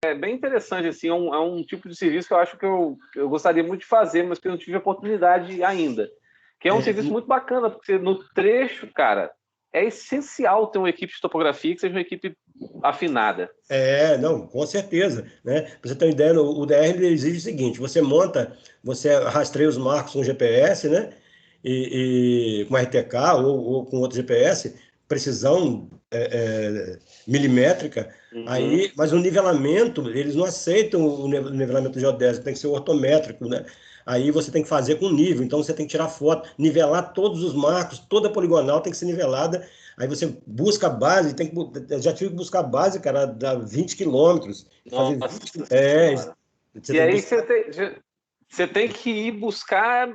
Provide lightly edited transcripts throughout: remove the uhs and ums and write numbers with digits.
bem interessante, assim, é um tipo de serviço que eu acho que eu gostaria muito de fazer, mas que eu não tive oportunidade ainda. Que é um serviço muito bacana, porque no trecho, cara, é essencial ter uma equipe de topografia que seja uma equipe afinada. Não, com certeza, né? Pra você ter uma ideia, o DR ele exige o seguinte: você rastreia os marcos com GPS, né? E com RTK ou com outro GPS, precisão milimétrica. Uhum. Aí, mas o nivelamento, eles não aceitam o nivelamento geodésico, tem que ser ortométrico, né? Aí você tem que fazer com nível, então você tem que tirar foto, nivelar todos os marcos, toda poligonal tem que ser nivelada. Aí você busca a base, eu já tive que buscar a base, cara, dá 20 quilômetros. Fazer Nossa 20, Senhora. você E tem que aí buscar, você tem que ir buscar,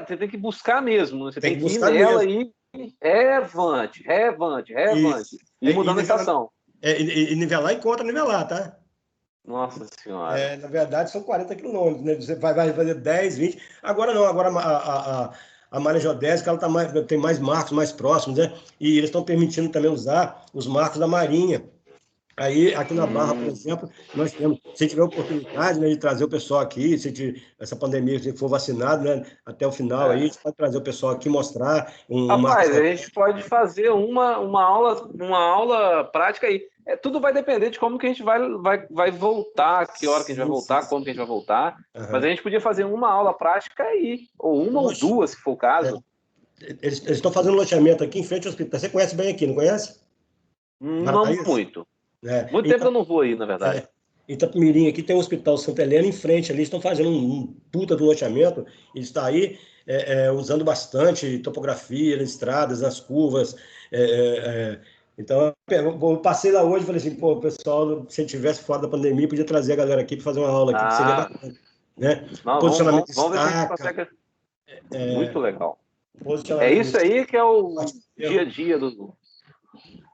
você tem que buscar mesmo, né? Você tem tem que que ir buscar nela mesmo. e revante, revante, Isso. revante, e É, mudando a estação. e nivelar e contra-nivelar, tá? Nossa Senhora. Na verdade, são 40 quilômetros, né? Você vai fazer 10, 20. Agora não, agora a malha geodésica ela tem mais marcos mais próximos, né? E eles estão permitindo também usar os marcos da Marinha. Aí, aqui na Barra, por Hum. exemplo, nós temos, se tiver oportunidade, né, de trazer o pessoal aqui, essa pandemia, se for vacinado, né, até o final aí, a É. gente pode trazer o pessoal aqui, mostrar um marco Rapaz, a geodésico. gente pode fazer uma aula prática aí. Tudo vai depender de como que a gente vai voltar, que hora que a gente vai Sim, sim, voltar, como sim. que a gente vai voltar. Mas a Aham. gente podia fazer uma aula prática aí, ou uma ou Oxe, duas, se for o é, caso. eles estão fazendo loteamento aqui em frente ao hospital. Você conhece bem aqui, não conhece? Não Marataízes? muito. É. Muito tempo que eu não vou aí, na verdade. Em Itapemirim, aqui tem o Hospital Santa Helena em frente ali, estão fazendo um puta do loteamento, e está aí usando bastante topografia nas estradas, nas curvas. é, é, é. Então, eu passei lá hoje e falei assim, pô, pessoal, se tivesse fora da pandemia, podia trazer a galera aqui para fazer uma aula aqui, que seria Ah, bacana, né? não, Posicionamento de vamos ver se a gente estaca, consegue. Muito é, legal. É posicionamento de isso aí que é o dia a estaca. dia do.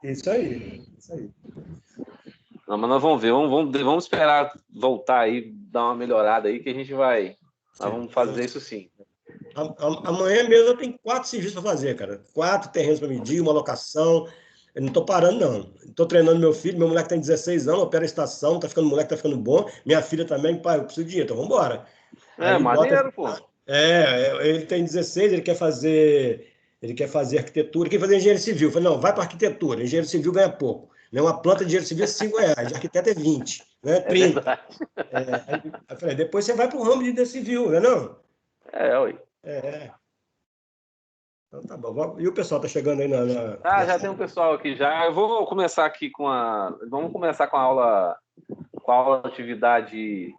Isso aí, isso aí. Não, mas nós vamos ver, vamos esperar voltar aí, dar uma melhorada aí, que a gente vai. Nós vamos fazer isso sim. Amanhã mesmo eu tenho 4 serviços para fazer, cara. 4 terrenos para medir, uma locação. Eu não estou parando, não. Estou treinando meu filho, meu moleque tem 16 anos, opera a estação, tá ficando moleque, tá ficando bom. Minha filha também, pai, eu preciso de dinheiro, então vamos embora. É, Aí bota. maneiro, pô. Ele tem 16, ele quer fazer arquitetura, ele quer fazer engenharia civil. Eu falei, não, vai para arquitetura, engenheiro civil ganha pouco. Né? Uma planta de engenheiro civil é R$ 5, de arquiteto é 20, né? É 30. verdade. Aí eu falei, depois você vai para o ramo de engenharia civil, né? Não? Ui. É. Então tá bom. E o pessoal tá chegando aí Ah, já tem um pessoal aqui já. Eu vou começar aqui com a. Vamos começar com a aula atividade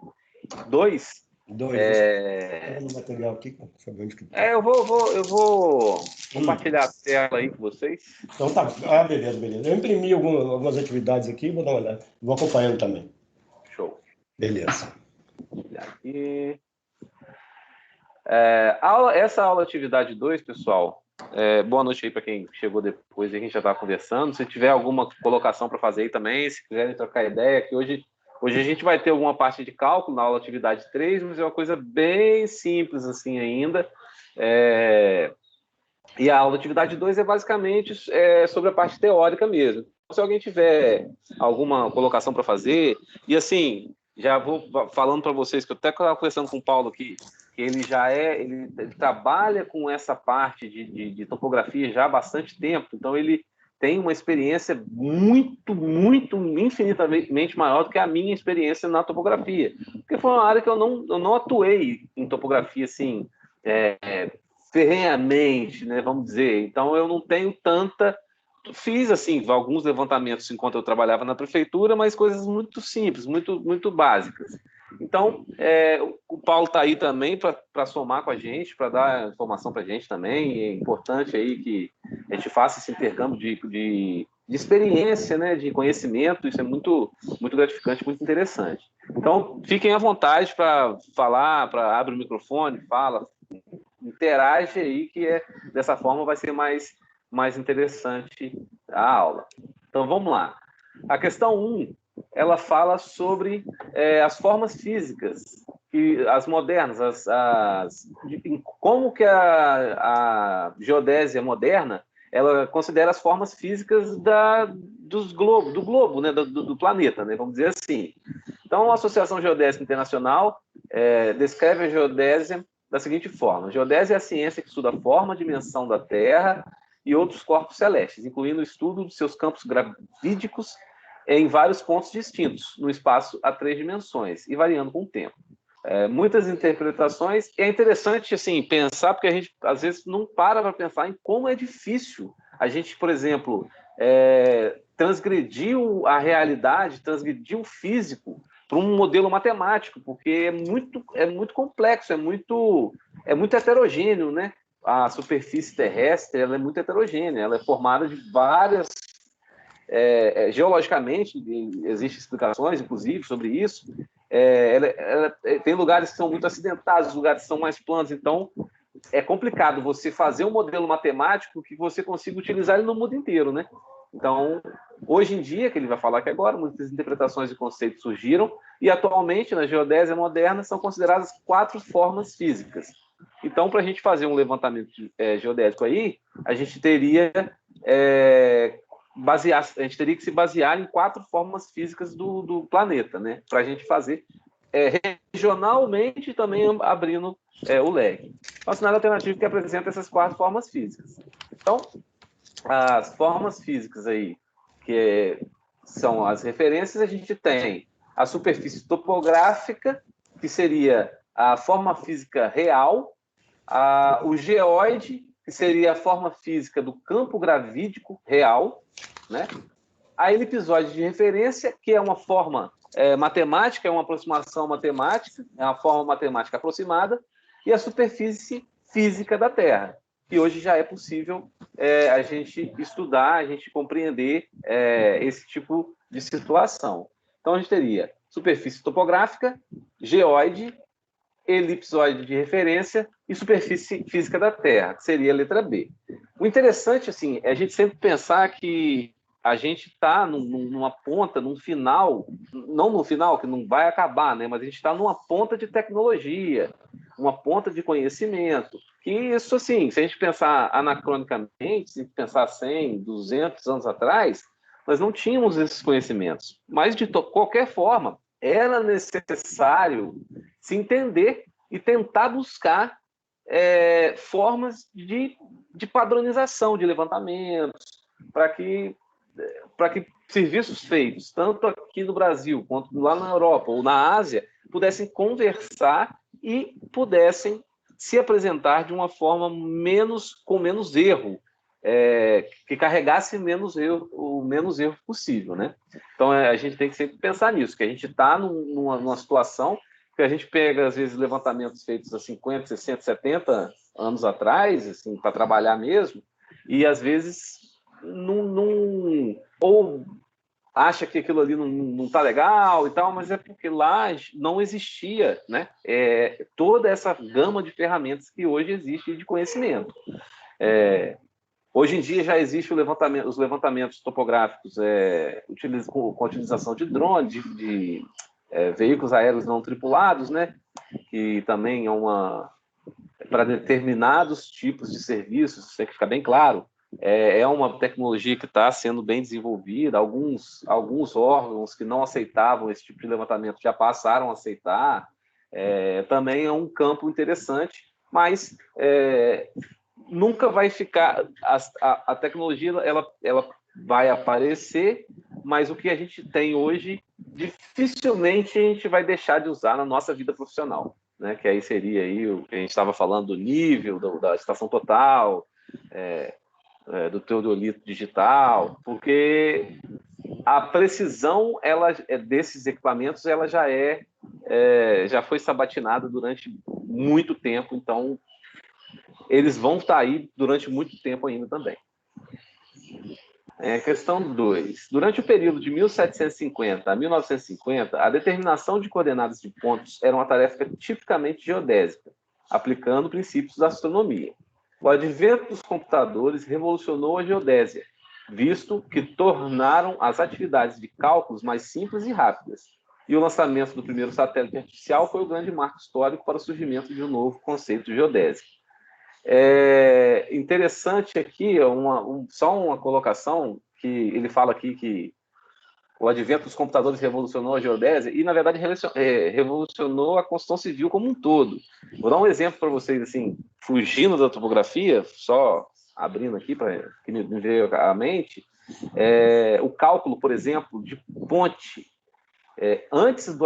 2. dois. Deixa eu É, ver o material aqui, saber onde que tá. eu vou Hum. compartilhar a tela aí com vocês. Então tá. Ah, beleza, beleza. Eu imprimi algumas atividades aqui, vou dar uma olhada. Vou acompanhando também. Show. Beleza. Aqui. Essa aula atividade 2, pessoal. Boa noite aí para quem chegou depois, a gente já está conversando. Se tiver alguma colocação para fazer aí também, se quiserem trocar ideia, que hoje a gente vai ter alguma parte de cálculo na aula atividade 3, mas é uma coisa bem simples assim ainda. E a aula atividade 2 é basicamente sobre a parte teórica mesmo. Se alguém tiver alguma colocação para fazer, e assim, já vou falando para vocês que eu até estava conversando com o Paulo aqui, que ele trabalha com essa parte de topografia já há bastante tempo, então ele tem uma experiência muito, muito, infinitamente maior do que a minha experiência na topografia, porque foi uma área que eu não atuei em topografia assim, ferrenhamente, né, vamos dizer. Então eu não tenho tanta. Fiz assim alguns levantamentos enquanto eu trabalhava na prefeitura, mas coisas muito simples, muito muito básicas. Então o Paulo está aí também para somar com a gente, para dar informação para a gente também. É importante aí que a gente faça esse intercâmbio de experiência, né, de conhecimento. Isso é muito muito gratificante, muito interessante. Então fiquem à vontade para falar, para abrir o microfone, fala, interage aí, dessa forma vai ser mais interessante a aula. Então vamos lá. A questão 1, ela fala sobre as formas físicas, as modernas, como que a geodésia moderna ela considera as formas físicas do globo, né, do planeta, né, vamos dizer assim. Então, a Associação Geodésica Internacional descreve a geodésia da seguinte forma: a geodésia é a ciência que estuda a forma, a dimensão da Terra e outros corpos celestes, incluindo o estudo de seus campos gravídicos em vários pontos distintos, no espaço a 3 dimensões, e variando com o tempo. Muitas interpretações. É interessante assim, pensar, porque a gente às vezes não para pensar em como é difícil a gente, por exemplo, transgredir a realidade, transgredir o físico para um modelo matemático, porque é muito complexo, é muito heterogêneo, né? A superfície terrestre ela é muito heterogênea, ela é formada de várias... geologicamente, existem explicações, inclusive, sobre isso. Tem lugares que são muito acidentados, lugares que são mais planos, então é complicado você fazer um modelo matemático que você consiga utilizar ele no mundo inteiro, né? Então, hoje em dia, que ele vai falar aqui agora, muitas interpretações e conceitos surgiram, e atualmente, na geodésia moderna, são consideradas 4 formas físicas. Então, para a gente fazer um levantamento geodésico aí, a gente teria que se basear em 4 formas físicas do planeta, né? Para a gente fazer regionalmente, também abrindo o leque. O cenário alternativo que apresenta essas 4 formas físicas. Então, as formas físicas aí, que são as referências, a gente tem a superfície topográfica, que seria a forma física real, o geóide, que seria a forma física do campo gravídico real, né? A elipsoide de referência, que é uma forma matemática, é uma aproximação matemática, é uma forma matemática aproximada, e a superfície física da Terra, que hoje já é possível a gente estudar, a gente compreender esse tipo de situação. Então, a gente teria superfície topográfica, geóide, elipsoide de referência e superfície física da Terra, que seria a letra B. O interessante, assim, é a gente sempre pensar que a gente está numa ponta, num final, não no final, que não vai acabar, né? Mas a gente está numa ponta de tecnologia, uma ponta de conhecimento, que isso, assim, se a gente pensar anacronicamente, se pensar 100, 200 anos atrás, nós não tínhamos esses conhecimentos. Mas, de qualquer forma, era necessário se entender e tentar buscar formas de padronização de levantamentos, para que serviços feitos, tanto aqui no Brasil, quanto lá na Europa ou na Ásia, pudessem conversar e pudessem se apresentar de uma forma com menos erro, que carregasse o menos erro possível, né? Então, a gente tem que sempre pensar nisso, que a gente está numa situação que a gente pega, às vezes, levantamentos feitos há 50, 60, 70 anos atrás, assim, para trabalhar mesmo, e, às vezes, ou acha que aquilo ali não está legal e tal, mas é porque lá não existia, né, toda essa gama de ferramentas que hoje existe de conhecimento. Hoje em dia já existe os levantamentos topográficos com a utilização de drones, de veículos aéreos não tripulados, né, que também para determinados tipos de serviços, isso tem que ficar bem claro. É uma tecnologia que está sendo bem desenvolvida. Alguns órgãos que não aceitavam esse tipo de levantamento já passaram a aceitar. Também é um campo interessante, mas nunca vai ficar... A tecnologia ela vai aparecer, mas o que a gente tem hoje, dificilmente a gente vai deixar de usar na nossa vida profissional, né? Que aí seria aí o que a gente estava falando do nível, da estação total, do teodolito digital, porque a precisão desses equipamentos ela já foi sabatinada durante muito tempo, então eles vão estar aí durante muito tempo ainda também. Questão 2. Durante o período de 1750 a 1950, a determinação de coordenadas de pontos era uma tarefa tipicamente geodésica, aplicando princípios da astronomia. O advento dos computadores revolucionou a geodésia, visto que tornaram as atividades de cálculos mais simples e rápidas. E o lançamento do primeiro satélite artificial foi o grande marco histórico para o surgimento de um novo conceito geodésico. Interessante aqui, só uma colocação, que ele fala aqui que o advento dos computadores revolucionou a geodésia e, na verdade, revolucionou a construção civil como um todo. Vou dar um exemplo para vocês, assim, fugindo da topografia, só abrindo aqui para que me veio à mente, o cálculo, por exemplo, de ponte. Antes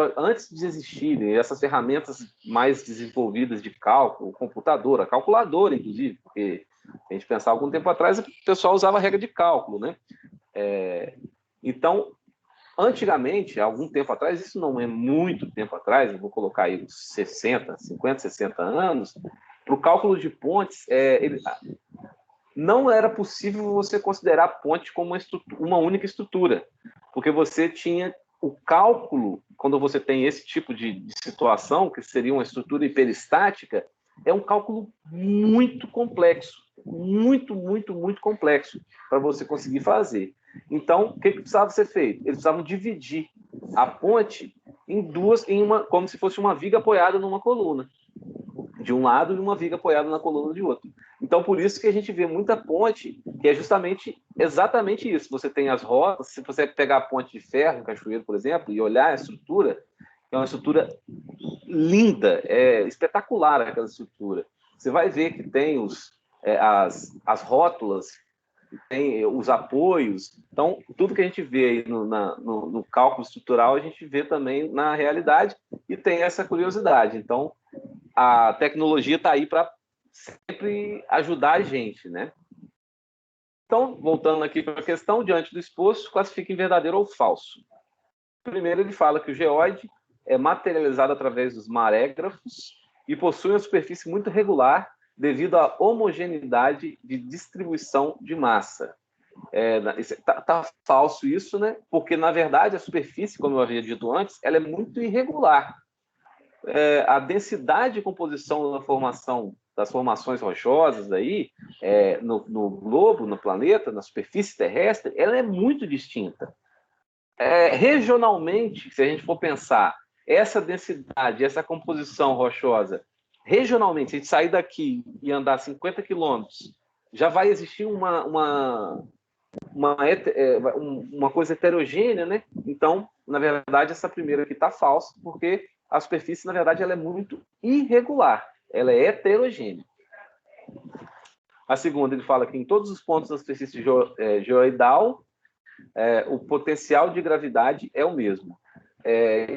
de existirem essas ferramentas mais desenvolvidas de cálculo, computadora, calculadora, inclusive, porque a gente pensar algum tempo atrás, o pessoal usava a regra de cálculo, né? Então, antigamente, algum tempo atrás, isso não é muito tempo atrás, eu vou colocar aí uns 50, 60 anos, para o cálculo de pontes, não era possível você considerar ponte como uma única estrutura, porque você tinha o cálculo, quando você tem esse tipo de situação, que seria uma estrutura hiperestática, é um cálculo muito complexo, muito, muito, muito complexo para você conseguir fazer. Então, o que precisava ser feito? Eles precisavam dividir a ponte em duas, como se fosse uma viga apoiada numa coluna, de um lado e uma viga apoiada na coluna de outro. Então, por isso que a gente vê muita ponte, que é justamente exatamente isso. Você tem as rodas, se você pegar a ponte de ferro, em Cachoeiro, por exemplo, e olhar a estrutura, é uma estrutura linda, espetacular aquela estrutura. Você vai ver que tem as rótulas, tem os apoios. Então, tudo que a gente vê aí no cálculo estrutural, a gente vê também na realidade e tem essa curiosidade. Então, a tecnologia está aí para sempre ajudar a gente, né? Então, voltando aqui para a questão, diante do exposto, classifica em verdadeiro ou falso. Primeiro, ele fala que o geóide é materializado através dos marégrafos e possui uma superfície muito regular devido à homogeneidade de distribuição de massa. Tá falso isso, né? Porque, na verdade, a superfície, como eu havia dito antes, ela é muito irregular. A densidade de composição das formações rochosas aí, no globo, no planeta, na superfície terrestre, ela é muito distinta. Regionalmente, se a gente for pensar, essa densidade, essa composição rochosa, regionalmente, se a gente sair daqui e andar 50 quilômetros, já vai existir uma coisa heterogênea, né? Então, na verdade, essa primeira aqui está falsa, porque a superfície, na verdade, ela é muito irregular, ela é heterogênea. A segunda, ele fala que em todos os pontos da superfície geoidal, o potencial de gravidade é o mesmo.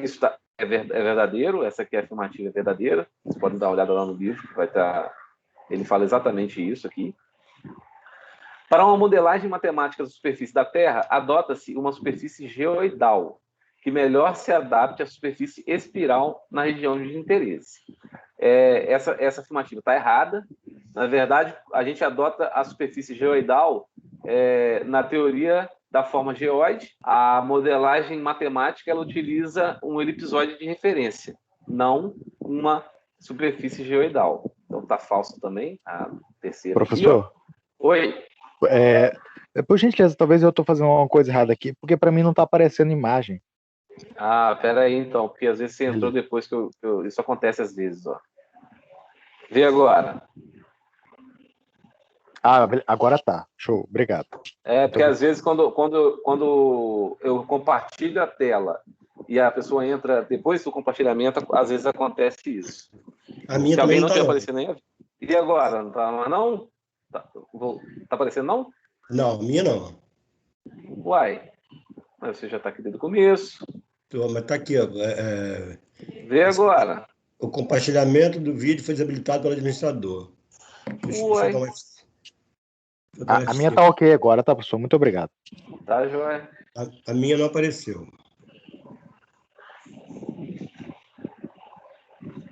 Isso é verdadeiro, essa aqui é a afirmativa verdadeira. Vocês podem dar uma olhada lá no livro, que vai estar. Ele fala exatamente isso aqui. Para uma modelagem matemática da superfície da Terra, adota-se uma superfície geoidal, que melhor se adapte à superfície espiral na região de interesse. Essa afirmativa está errada. Na verdade, a gente adota a superfície geoidal na teoria da forma geóide. A modelagem matemática ela utiliza um elipsoide de referência, não uma superfície geoidal. Então está falso também. A terceira. Professor? Aqui, oi. Por gentileza, talvez eu estou fazendo uma coisa errada aqui, porque para mim não está aparecendo imagem. Pera aí então, porque às vezes você entrou depois que isso acontece às vezes, ó. Vê agora. Agora tá. Show, obrigado. Porque às vezes quando eu compartilho a tela e a pessoa entra depois do compartilhamento, às vezes acontece isso. A minha Se alguém não também tiver aparecendo aí, e agora? Não tá, não? Tá aparecendo não? Não, a minha não. Uai, mas você já está aqui desde o começo. Mas tá aqui, ó. Vê agora. O compartilhamento do vídeo foi desabilitado pelo administrador. Uai. A minha tá ok agora, tá, professor? Muito obrigado. Tá, joia. A minha não apareceu.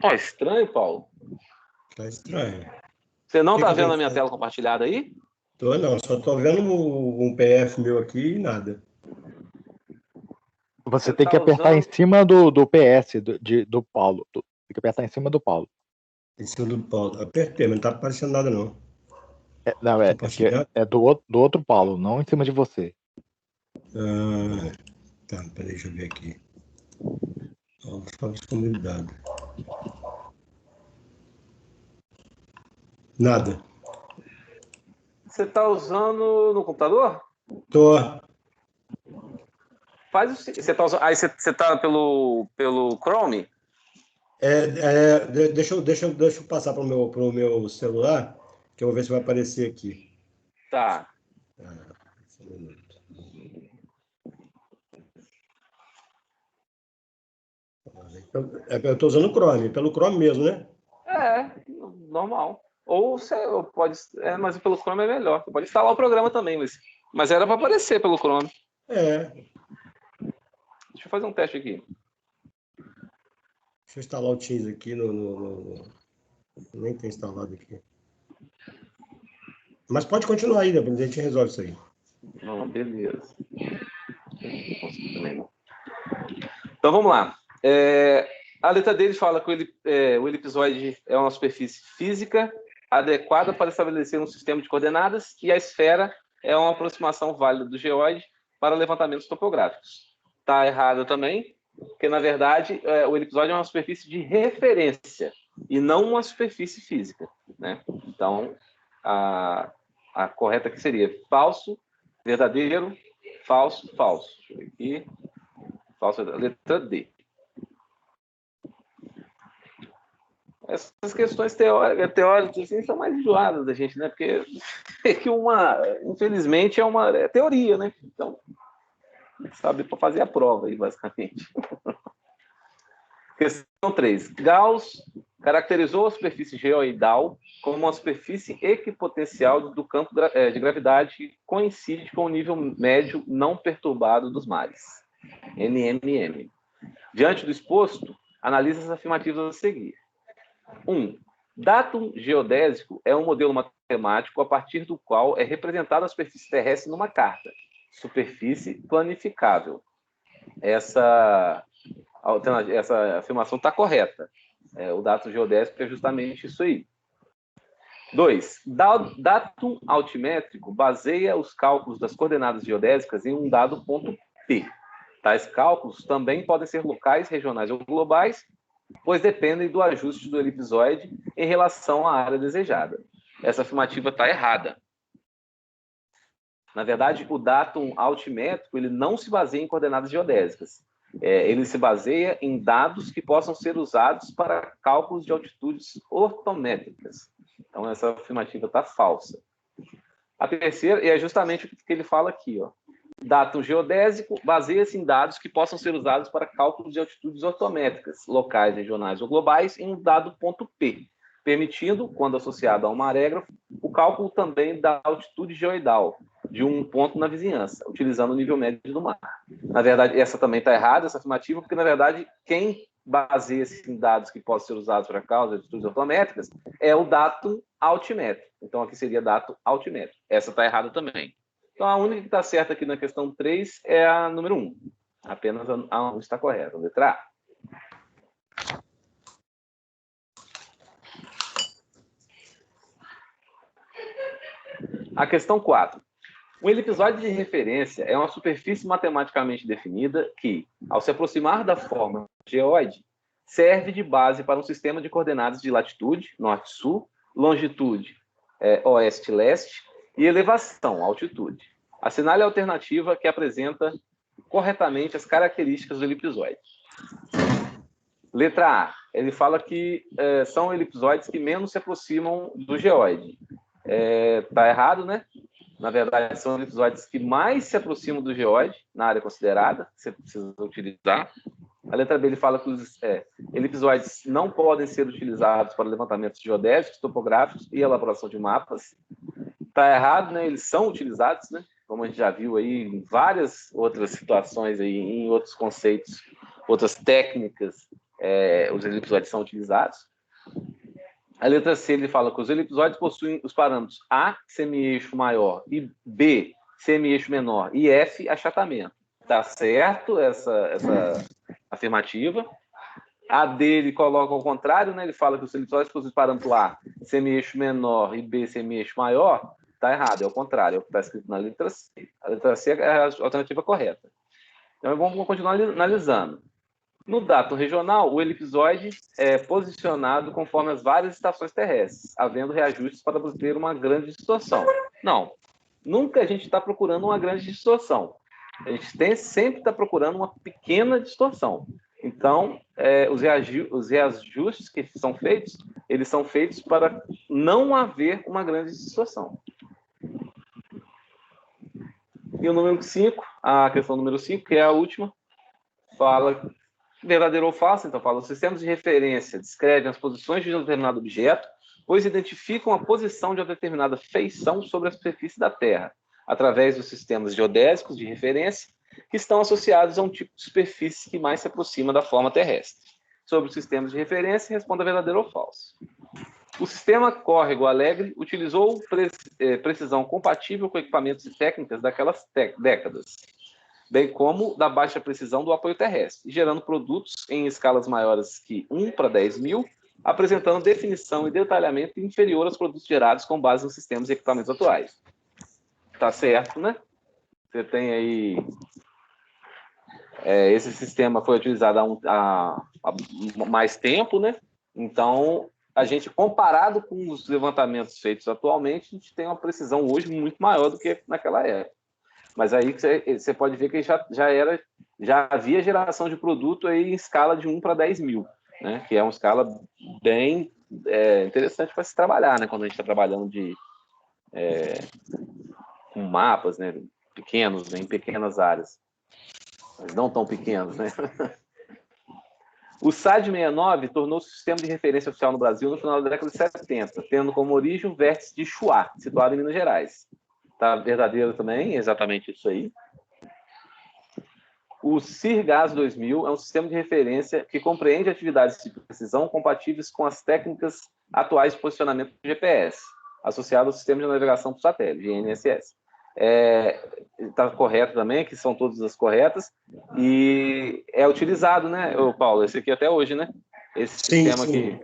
Tá estranho, Paulo? Tá estranho. Você não tá vendo a minha tela compartilhada aí? Tô não, só tô vendo um PF meu aqui e nada. Você tem que apertar em cima do PS do Paulo. Tem que apertar em cima do Paulo. Em cima do Paulo. Apertei, mas não tá aparecendo nada não. Não, é do outro Paulo, não em cima de você. Tá, peraí, deixa eu ver aqui. Só disponibilidade. Nada. Você tá usando no computador? Tô. Você tá pelo Chrome? Deixa eu passar para o meu celular, que eu vou ver se vai aparecer aqui. Tá. Só um minuto. Eu estou usando o Chrome, pelo Chrome mesmo, né? Normal. Ou você pode. Mas pelo Chrome é melhor. Você pode instalar o programa também, mas era para aparecer pelo Chrome. Deixa eu fazer um teste aqui. Deixa eu instalar o Teams aqui nem tem instalado aqui. Mas pode continuar aí, depois a gente resolve isso aí. Não, beleza. Então vamos lá. A letra dele fala que o elipsoide é uma superfície física adequada para estabelecer um sistema de coordenadas e a esfera é uma aproximação válida do geóide para levantamentos topográficos. Está errado também, porque na verdade o elipsoide é uma superfície de referência e não uma superfície física, né? Então a correta aqui seria falso, verdadeiro, falso, falso. Deixa eu ver aqui. Falso, letra D. Essas questões teóricas assim, são mais enjoadas da gente, né? Porque infelizmente, é teoria, né? Então, sabe para fazer a prova aí, basicamente. Questão 3. Gauss caracterizou a superfície geoidal como uma superfície equipotencial do campo de gravidade que coincide com o nível médio não perturbado dos mares. NMM. Diante do exposto, analise as afirmativas a seguir. 1. Datum geodésico é um modelo matemático a partir do qual é representada a superfície terrestre numa carta. Superfície planificável. Essa afirmação está correta. O datum geodésico é justamente isso aí. 2. Datum altimétrico baseia os cálculos das coordenadas geodésicas em um dado ponto P. Tais cálculos também podem ser locais, regionais ou globais, pois dependem do ajuste do elipsoide em relação à área desejada. Essa afirmativa está errada. Na verdade, o datum altimétrico ele não se baseia em coordenadas geodésicas. Ele se baseia em dados que possam ser usados para cálculos de altitudes ortométricas. Então, essa afirmativa está falsa. A terceira é justamente o que ele fala aqui, ó. Datum geodésico baseia-se em dados que possam ser usados para cálculos de altitudes ortométricas, locais, regionais ou globais, em um dado ponto P, permitindo, quando associado a um marégrafo, o cálculo também da altitude geoidal de um ponto na vizinhança, utilizando o nível médio do mar. Na verdade, essa também está errada, essa afirmativa, porque, na verdade, quem baseia-se em dados que possam ser usados para cálculo de altitudes ortométricas é o datum altimétrico. Então, aqui seria datum altimétrico. Essa está errada também. Então, a única que está certa aqui na questão 3 é a número 1. Apenas a 1 está correta. Letra A. A questão 4. Um elipsoide de referência é uma superfície matematicamente definida que, ao se aproximar da forma geóide, serve de base para um sistema de coordenadas de latitude, norte-sul, longitude, oeste-leste, e elevação, altitude. Assinale a alternativa que apresenta corretamente as características do elipsoide. Letra A. Ele fala que são elipsoides que menos se aproximam do geóide. Está errado, né? Na verdade, são elipsoides que mais se aproximam do geóide, na área considerada, que você precisa utilizar. A letra B ele fala que os elipsoides não podem ser utilizados para levantamentos geodésicos, topográficos e elaboração de mapas. Está errado, né? Eles são utilizados, né? Como a gente já viu aí em várias outras situações, aí, em outros conceitos, outras técnicas, os elipsoides são utilizados. A letra C ele fala que os elipsoides possuem os parâmetros A, semi-eixo maior, e B, semi-eixo menor, e F, achatamento. Está certo essa afirmativa. A D ele coloca ao contrário, né? Ele fala que os elipsoides possuem os parâmetros A, semi-eixo menor, e B, semi-eixo maior. Está errado, é o contrário, é o que está escrito na letra C. A letra C é a alternativa correta. Então, vamos continuar analisando. No datum regional, o elipsoide é posicionado conforme as várias estações terrestres, havendo reajustes para obter uma grande distorção. Não, nunca a gente está procurando uma grande distorção. A gente sempre está procurando uma pequena distorção. Então, os reajustes que são feitos, eles são feitos para não haver uma grande distorção. E o número 5, a questão número 5, que é a última, fala verdadeiro ou falso. Então, fala: os sistemas de referência descrevem as posições de um determinado objeto, pois identificam a posição de uma determinada feição sobre a superfície da Terra, através dos sistemas geodésicos de referência, que estão associados a um tipo de superfície que mais se aproxima da forma terrestre. Sobre os sistemas de referência, responda verdadeiro ou falso. O sistema Córrego Alegre utilizou precisão compatível com equipamentos e técnicas daquelas décadas, bem como da baixa precisão do apoio terrestre, gerando produtos em escalas maiores que 1 para 10 mil, apresentando definição e detalhamento inferior aos produtos gerados com base nos sistemas e equipamentos atuais. Tá certo, né? Você tem aí... esse sistema foi utilizado há mais tempo, né? Então, a gente, comparado com os levantamentos feitos atualmente, a gente tem uma precisão hoje muito maior do que naquela época. Mas aí você pode ver que já havia geração de produto aí em escala de 1 para 10 mil, né? Que é uma escala bem interessante para se trabalhar, né? Quando a gente está trabalhando com mapas, né? Pequenos, né? Em pequenas áreas. Mas não tão pequenos, né? O SAD-69 tornou-se o sistema de referência oficial no Brasil no final da década de 70, tendo como origem o vértice de Chuá, situado em Minas Gerais. Tá verdadeiro também, exatamente isso aí. O CIRGAS 2000 é um sistema de referência que compreende atividades de precisão compatíveis com as técnicas atuais de posicionamento do GPS, associado ao sistema de navegação por satélite, GNSS. Está correto também, que são todas as corretas, e é utilizado, né, Paulo? Esse aqui até hoje, né? Esse sistema aqui.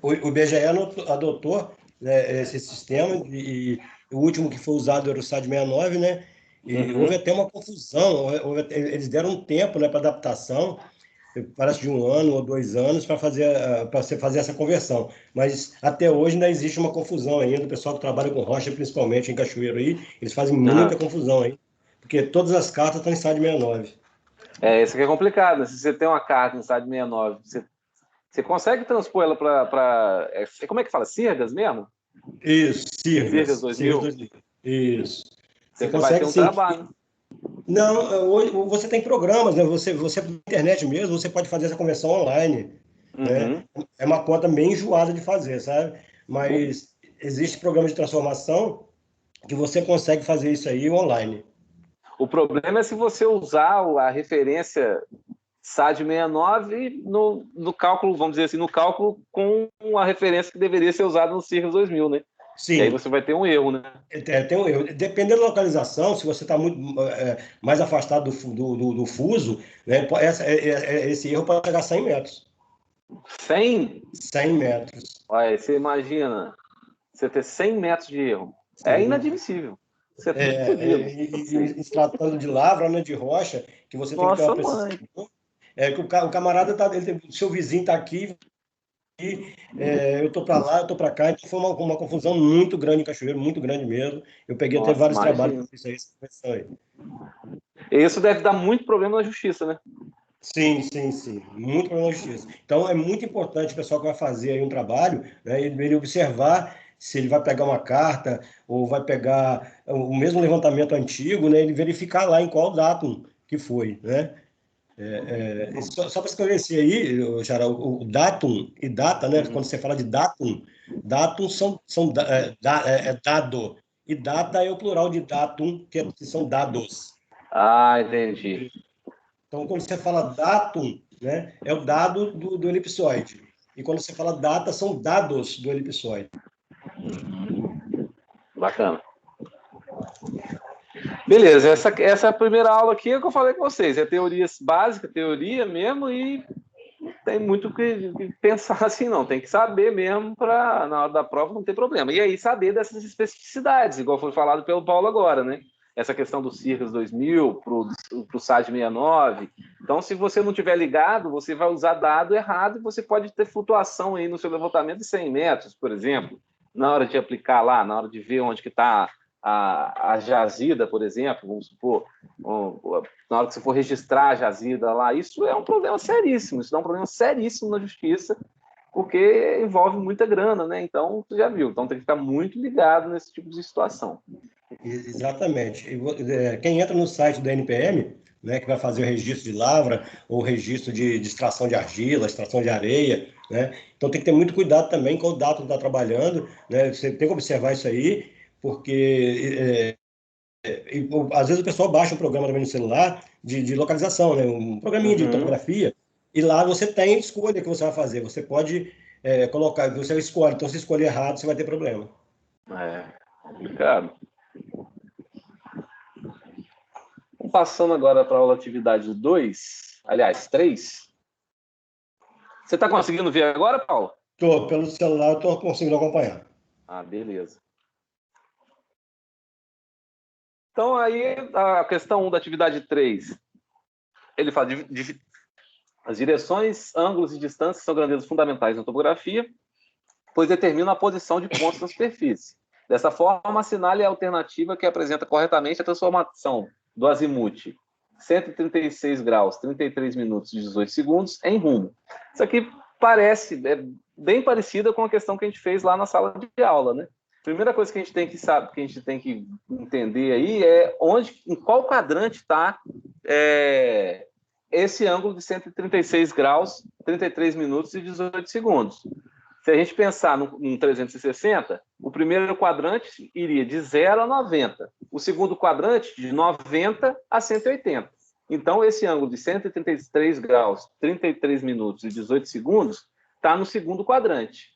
O IBGE adotou, né, esse sistema, e o último que foi usado era o SAD-69, né? E houve até uma confusão, eles deram um tempo, né, para adaptação, parece de 1 ano ou 2 anos, para você fazer essa conversão. Mas até hoje ainda existe uma confusão ainda, o pessoal que trabalha com rocha, principalmente em Cachoeiro aí, eles fazem muita confusão aí, porque todas as cartas estão em SAD-69. Isso aqui é complicado, né? Se você tem uma carta em SAD-69, você consegue transpor ela para... como é que fala? CIRGAS mesmo? Isso, CIRGAS 2000. Isso. Você vai ter um trabalho. Não, hoje você tem programas, né? Você na internet mesmo, você pode fazer essa conversão online. Né? É uma conta bem enjoada de fazer, sabe? Mas existe programa de transformação que você consegue fazer isso aí online. O problema é se você usar a referência SAD-69 no cálculo, vamos dizer assim, no cálculo com a referência que deveria ser usada no CIRGAS 2000, né? Sim. E aí você vai ter um erro, né? Tem um erro. Dependendo da localização, se você está muito mais afastado do fuso, né, esse erro pode chegar a 100 metros. 100? 100 metros. Olha, você imagina você ter 100 metros de erro. Sim. É inadmissível. Você é tudo fodido. E se tratando de lavra, né, de rocha, que você tem que ter uma precisão. Que o camarada seu vizinho está aqui, eu estou para lá, eu estou para cá, então foi uma confusão muito grande em Cachoeiro, muito grande mesmo. Eu peguei até vários trabalhos com isso aí. Isso deve dar muito problema na justiça, né? Sim. Muito problema na justiça. Então, é muito importante o pessoal que vai fazer aí um trabalho, né, ele observar se ele vai pegar uma carta ou vai pegar o mesmo levantamento antigo, né, ele verificar lá em qual datum que foi, né? Só para esclarecer aí, Jara, o datum e data, né? Quando você fala de datum dado, e data é o plural de datum, que são dados. Ah, entendi. Então, quando você fala datum, né, é o dado do elipsoide. E quando você fala data, são dados do elipsoide. Bacana. Beleza, essa é a primeira aula aqui, é o que eu falei com vocês. É teoria básica, teoria mesmo, e não tem muito o que pensar assim, não. Tem que saber mesmo para, na hora da prova, não ter problema. E aí, saber dessas especificidades, igual foi falado pelo Paulo agora, né? Essa questão do CIRGAS 2000 para o SAD-69. Então, se você não tiver ligado, você vai usar dado errado e você pode ter flutuação aí no seu levantamento de 100 metros, por exemplo, na hora de aplicar lá, na hora de ver onde que está a jazida, por exemplo, vamos supor, na hora que você for registrar a jazida lá, isso é um problema seríssimo, isso dá um problema seríssimo na justiça, porque envolve muita grana, né? Então, você já viu, então tem que ficar muito ligado nesse tipo de situação. Exatamente. Quem entra no site do NPM, né, que vai fazer o registro de lavra ou registro de extração de argila, extração de areia, né? Então tem que ter muito cuidado também com o dado que está trabalhando, né? Você tem que observar isso aí, porque às vezes o pessoal baixa um programa também no celular de localização, né? Um programinha de Uhum. topografia, e lá você tem escolha que você vai fazer. Você pode colocar, você escolhe. Então, se escolher errado, você vai ter problema. É complicado. Passando agora para a aula atividade 2, aliás, 3. Você está conseguindo ver agora, Paulo? Tô, pelo celular, estou conseguindo acompanhar. Ah, beleza. Então, aí, a questão 1 da atividade 3, ele fala as direções, ângulos e distâncias são grandezas fundamentais na topografia, pois determinam a posição de pontos na superfície. Dessa forma, assinale a alternativa que apresenta corretamente a transformação do azimuth 136 graus, 33 minutos e 18 segundos em rumo. Isso aqui é bem parecida com a questão que a gente fez lá na sala de aula, né? Primeira coisa que a gente tem que saber, que a gente tem que entender aí é em qual quadrante está esse ângulo de 136 graus, 33 minutos e 18 segundos. Se a gente pensar num 360, o primeiro quadrante iria de 0 a 90, o segundo quadrante de 90 a 180. Então, esse ângulo de 133 graus, 33 minutos e 18 segundos está no segundo quadrante.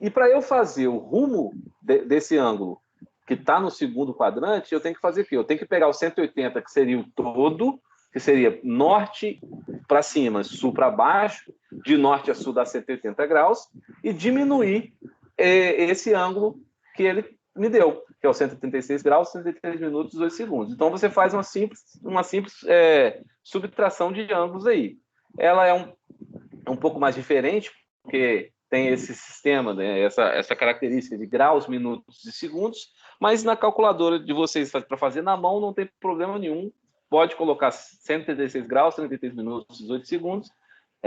E para eu fazer o rumo desse ângulo que está no segundo quadrante, eu tenho que fazer o quê? Eu tenho que pegar o 180, que seria o todo, que seria norte para cima, sul para baixo, de norte a sul dá 180 graus, e diminuir esse ângulo que ele me deu, que é o 136 graus, 33 minutos e 2 segundos. Então, você faz uma simples subtração de ângulos aí. Ela é um pouco mais diferente, porque tem esse sistema, né, essa característica de graus, minutos e segundos, mas na calculadora de vocês, para fazer na mão, não tem problema nenhum. Pode colocar 136 graus, 33 minutos e 18 segundos,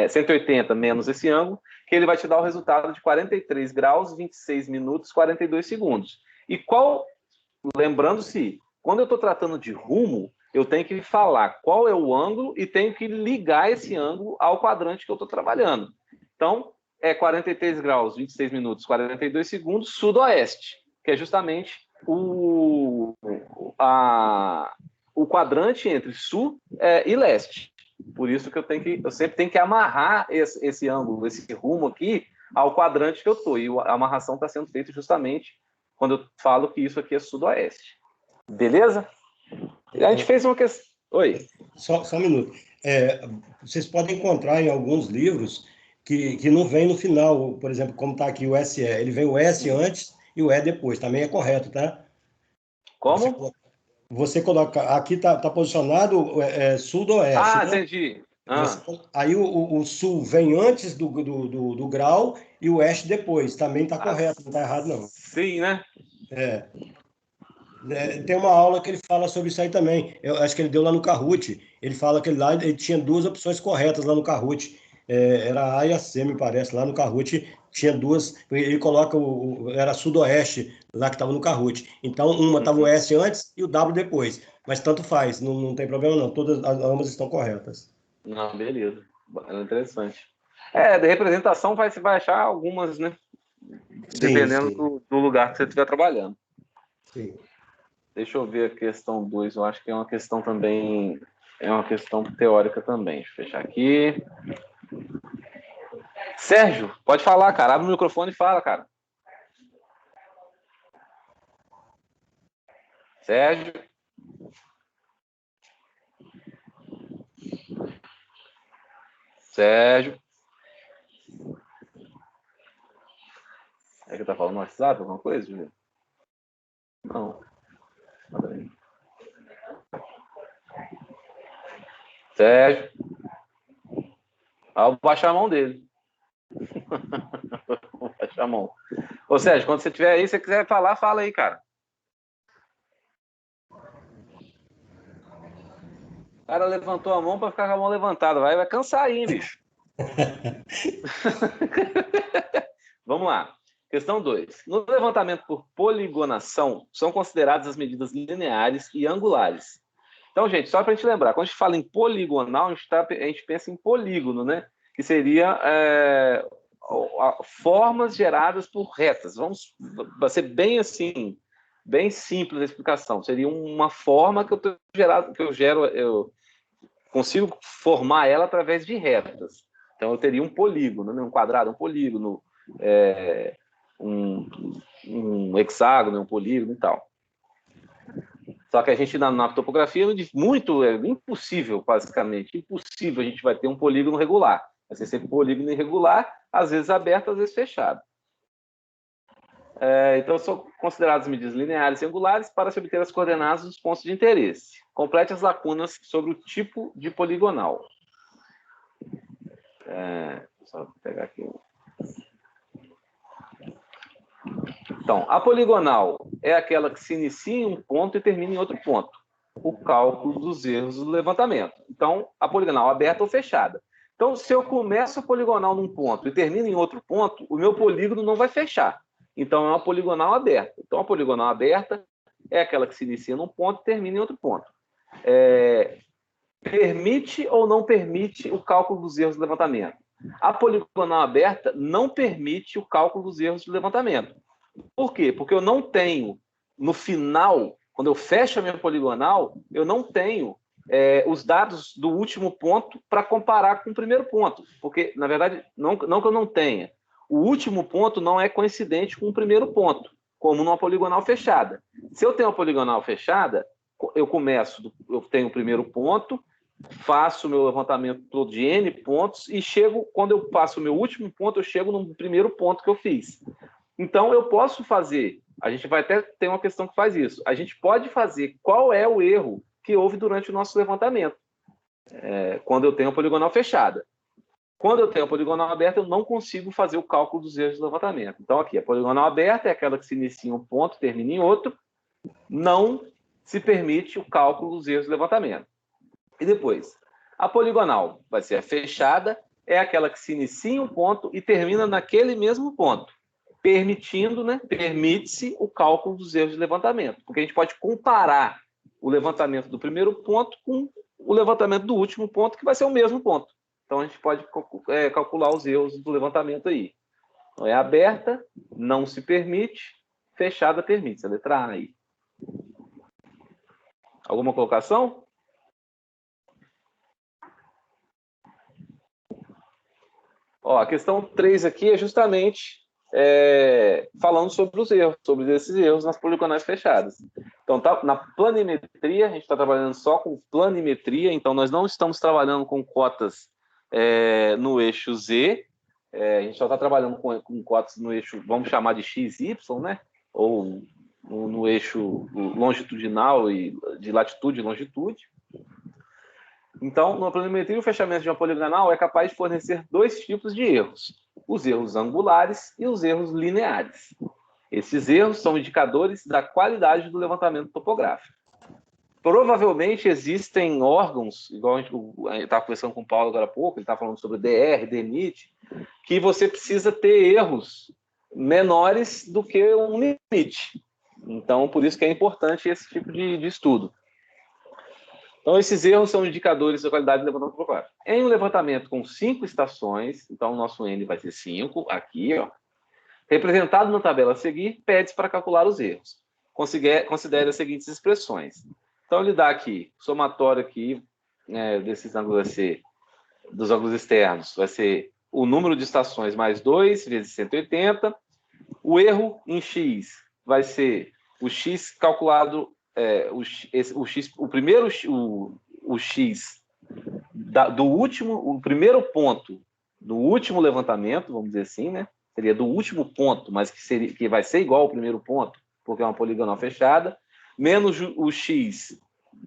180 menos esse ângulo, que ele vai te dar o resultado de 43 graus, 26 minutos, 42 segundos. E lembrando-se, quando eu estou tratando de rumo, eu tenho que falar qual é o ângulo e tenho que ligar esse ângulo ao quadrante que eu estou trabalhando. Então, 43 graus, 26 minutos, 42 segundos, sudoeste, que é justamente o quadrante entre sul e leste. Por isso que eu sempre tenho que amarrar esse ângulo, esse rumo aqui, ao quadrante que eu estou. E a amarração está sendo feita justamente quando eu falo que isso aqui é sudoeste. Beleza? A gente fez uma questão... Oi. Só um minuto. Vocês podem encontrar em alguns livros que não vem no final, por exemplo, como está aqui o SE. Ele vem o S antes e o E depois. Também é correto, tá? Como? Você coloca... Aqui está posicionado sudoeste. Ah, Né? entendi. Aí o sul vem antes do grau e o oeste depois. Também está correto, não está errado, não. Sim, né? Tem uma aula que ele fala sobre isso aí também. Eu acho que ele deu lá no Kahoot. Ele fala que lá ele tinha duas opções corretas lá no Kahoot. Era A e a C, me parece. Lá no Kahoot tinha duas. Ele coloca era sudoeste, lá que estava no Kahoot. Então, uma estava o S antes e o W depois. Mas tanto faz, não tem problema não. Ambas estão corretas. Não, beleza. É interessante. De representação vai achar algumas, né? Dependendo Sim. do lugar que você estiver trabalhando. Sim. Deixa eu ver a questão 2. Eu acho que é uma questão também. É uma questão teórica também. Deixa eu fechar aqui. Sérgio, pode falar, cara. Abre o microfone e fala, cara. Sérgio. Sérgio. É que tá falando no WhatsApp, alguma coisa, Juliano? Não. Sérgio. Vou baixar a mão dele. Vou baixar a mão. Ô, Sérgio, quando você estiver aí, se você quiser falar, fala aí, cara. O cara levantou a mão para ficar com a mão levantada. Vai cansar aí, bicho. Vamos lá. Questão 2. No levantamento por poligonação, são consideradas as medidas lineares e angulares. Então, gente, só para a gente lembrar, quando a gente fala em poligonal, a gente pensa em polígono, né? Que seria formas geradas por retas. Vai ser bem assim, bem simples a explicação. Seria uma forma que eu consigo formar ela através de retas. Então, eu teria um polígono, né? Um quadrado, um polígono, um hexágono, um polígono e tal. Só que a gente, na topografia, é impossível, basicamente, impossível a gente vai ter um polígono regular. Vai ser sempre polígono irregular, às vezes aberto, às vezes fechado. Então, são consideradas medidas lineares e angulares para se obter as coordenadas dos pontos de interesse. Complete as lacunas sobre o tipo de poligonal. Só pegar aqui. Então, a poligonal é aquela que se inicia em um ponto e termina em outro ponto. O cálculo dos erros do levantamento. Então, a poligonal aberta ou fechada. Então, se eu começo a poligonal num ponto e termino em outro ponto, o meu polígono não vai fechar. Então, é uma poligonal aberta. Então, a poligonal aberta é aquela que se inicia num ponto e termina em outro ponto. Permite ou não permite o cálculo dos erros do levantamento? A poligonal aberta não permite o cálculo dos erros do levantamento. Por quê? Porque eu não tenho, no final, quando eu fecho a minha poligonal, eu não tenho os dados do último ponto para comparar com o primeiro ponto. Porque, na verdade, não que eu não tenha. O último ponto não é coincidente com o primeiro ponto, como numa poligonal fechada. Se eu tenho uma poligonal fechada, eu tenho o primeiro ponto, faço o meu levantamento todo de N pontos e quando eu passo o meu último ponto, eu chego no primeiro ponto que eu fiz. Então, eu posso fazer, a gente vai até ter uma questão que faz isso, a gente pode fazer qual é o erro que houve durante o nosso levantamento, quando eu tenho a poligonal fechada. Quando eu tenho a poligonal aberta, eu não consigo fazer o cálculo dos erros do levantamento. Então, aqui, a poligonal aberta é aquela que se inicia em um ponto, termina em outro, não se permite o cálculo dos erros do levantamento. E depois, a poligonal vai ser a fechada, é aquela que se inicia em um ponto e termina naquele mesmo ponto, permite-se o cálculo dos erros de levantamento, porque a gente pode comparar o levantamento do primeiro ponto com o levantamento do último ponto, que vai ser o mesmo ponto. Então, a gente pode calcular os erros do levantamento aí. Então, é aberta, não se permite, fechada, permite. A letra A aí. Alguma colocação? A questão 3 aqui é justamente falando sobre os erros, sobre esses erros nas poligonais fechadas. Então, na planimetria, a gente está trabalhando só com planimetria, então nós não estamos trabalhando com cotas no eixo Z, a gente só está trabalhando com cotas no eixo, vamos chamar de XY, né? Ou no eixo longitudinal e de latitude e longitude. Então, na planimetria, o fechamento de uma poligonal é capaz de fornecer dois tipos de erros: os erros angulares e os erros lineares. Esses erros são indicadores da qualidade do levantamento topográfico. Provavelmente existem órgãos, igual a gente estava conversando com o Paulo agora há pouco, ele está falando sobre DR, DNIT, que você precisa ter erros menores do que um limite. Então, por isso que é importante esse tipo de estudo. Então, esses erros são indicadores da qualidade do levantamento topográfico. Em um levantamento com 5 estações, então o nosso N vai ser 5, aqui, representado na tabela a seguir, pede-se para calcular os erros. Considere as seguintes expressões. Então, ele dá aqui, somatório aqui, desses ângulos vai ser, dos ângulos externos, vai ser o número de estações mais 2 vezes 180. O erro em X vai ser o X calculado, o X do último, o primeiro ponto do último levantamento, vamos dizer assim, né? Seria do último ponto, mas que vai ser igual ao primeiro ponto, porque é uma poligonal fechada, menos o X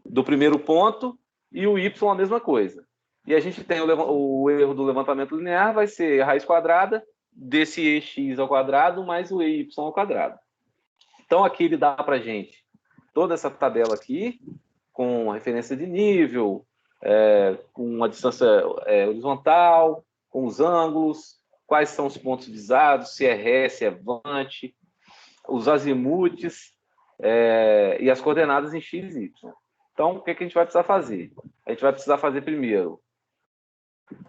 do primeiro ponto e o Y a mesma coisa. E a gente tem o erro do levantamento linear, vai ser a raiz quadrada desse EX ao quadrado mais o EY ao quadrado. Então, aqui ele dá para a gente toda essa tabela aqui, com referência de nível, com uma distância horizontal, com os ângulos, quais são os pontos visados, se é ré, se é vante, os azimutes e as coordenadas em x e y. Então, o que a gente vai precisar fazer? A gente vai precisar fazer primeiro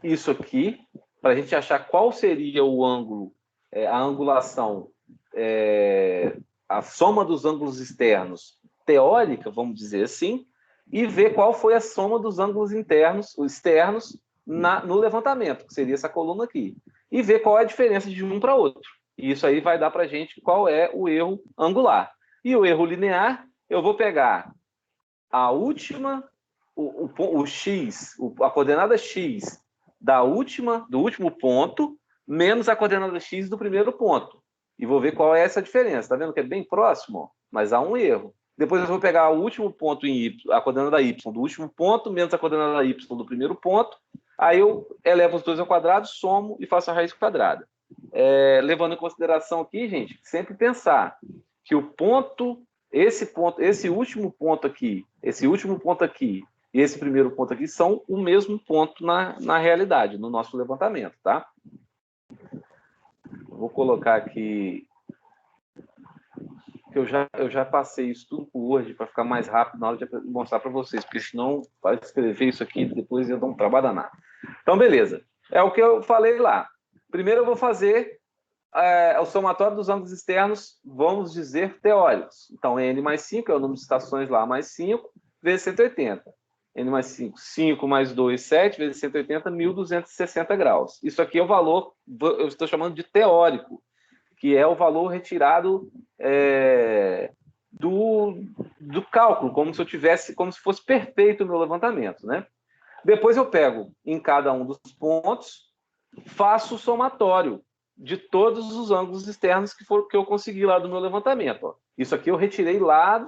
isso aqui, para a gente achar qual seria o ângulo, a angulação, a soma dos ângulos externos teórica, vamos dizer assim, e ver qual foi a soma dos ângulos externos no levantamento, que seria essa coluna aqui. E ver qual é a diferença de um para outro. E isso aí vai dar para a gente qual é o erro angular. E o erro linear, eu vou pegar a última, o x, a coordenada x do último ponto, menos a coordenada x do primeiro ponto. E vou ver qual é essa diferença. Está vendo que é bem próximo? Mas há um erro. Depois eu vou pegar o último ponto em y, a coordenada y do último ponto, menos a coordenada y do primeiro ponto. Aí eu elevo os dois ao quadrado, somo e faço a raiz quadrada. Levando em consideração aqui, gente, sempre pensar que o ponto, esse último ponto aqui e esse primeiro ponto aqui são o mesmo ponto na realidade, no nosso levantamento, tá? Vou colocar aqui que eu já passei isso tudo por Word para ficar mais rápido na hora de mostrar para vocês, porque senão vai escrever isso aqui depois eu dou um trabalho danado. Então, beleza. É o que eu falei lá. Primeiro eu vou fazer o somatório dos ângulos externos, vamos dizer, teóricos. Então, N mais 5 é o número de estações lá, mais 5, vezes 180. N mais 5, 5 mais 2, 7, vezes 180, 1.260 graus. Isso aqui é o valor, eu estou chamando de teórico, que é o valor retirado do cálculo, como se fosse perfeito o meu levantamento, né? Depois eu pego em cada um dos pontos, faço o somatório de todos os ângulos externos que eu consegui lá do meu levantamento. Ó. Isso aqui eu retirei lá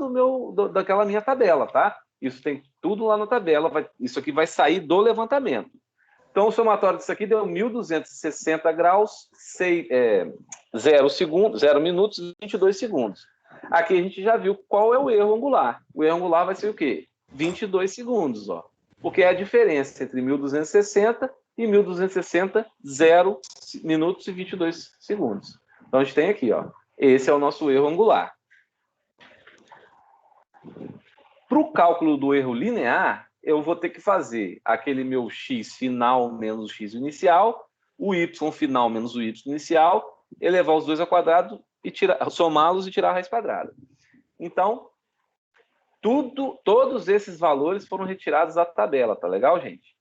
daquela minha tabela, tá? Isso tem tudo lá na tabela, isso aqui vai sair do levantamento. Então, o somatório disso aqui deu 1.260 graus, 0 minutos e 22 segundos. Aqui a gente já viu qual é o erro angular. O erro angular vai ser o quê? 22 segundos, ó. Porque é a diferença entre 1.260 e 1.260, 0 minutos e 22 segundos. Então, a gente tem aqui, ó. Esse é o nosso erro angular. Para o cálculo do erro linear, eu vou ter que fazer aquele meu x final menos o x inicial, o y final menos o y inicial, elevar os dois ao quadrado, e somá-los e tirar a raiz quadrada. Então, todos esses valores foram retirados da tabela, tá legal, gente?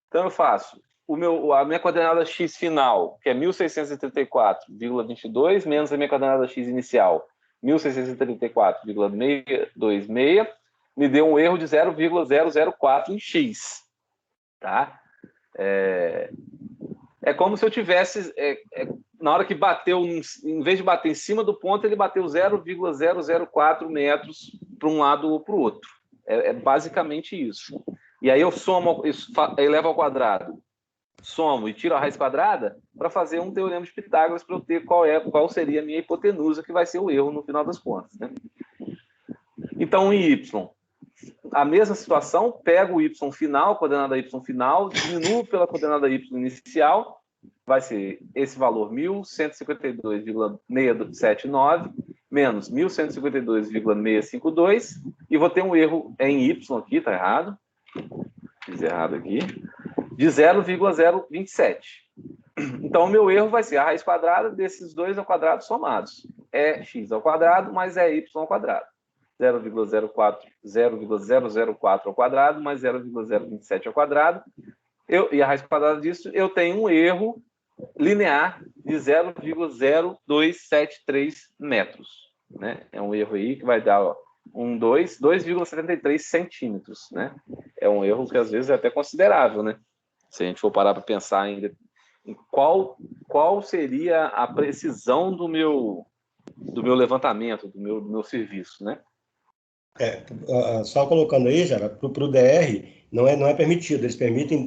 Então, eu faço a minha coordenada x final, que é 1.634,22, menos a minha coordenada x inicial, 1.634,626, me deu um erro de 0,004 em x. Tá? É como se eu tivesse... na hora que bateu, em vez de bater em cima do ponto, ele bateu 0,004 metros para um lado ou para o outro. É basicamente isso. E aí eu somo, elevo ao quadrado, somo e tiro a raiz quadrada para fazer um teorema de Pitágoras para eu ter qual seria a minha hipotenusa, que vai ser o erro no final das contas. Né? Então, em y, a mesma situação, pego o y final, coordenada y final, diminuo pela coordenada y inicial, vai ser esse valor 1.152,679 menos 1.152,652, e vou ter um erro em y aqui, tá errado, fiz errado aqui, de 0,027. Então, o meu erro vai ser a raiz quadrada desses dois ao quadrado somados. É x ao quadrado mais é y ao quadrado. 0,004 ao quadrado mais 0,027 ao quadrado. E a raiz quadrada disso, eu tenho um erro linear de 0,0273 metros. Né? É um erro aí que vai dar 2,73 centímetros. Né? É um erro que às vezes é até considerável, né? Se a gente for parar para pensar ainda em qual seria a precisão do meu levantamento, do meu serviço, né? Só colocando aí, já para o DR, não é permitido. Eles permitem,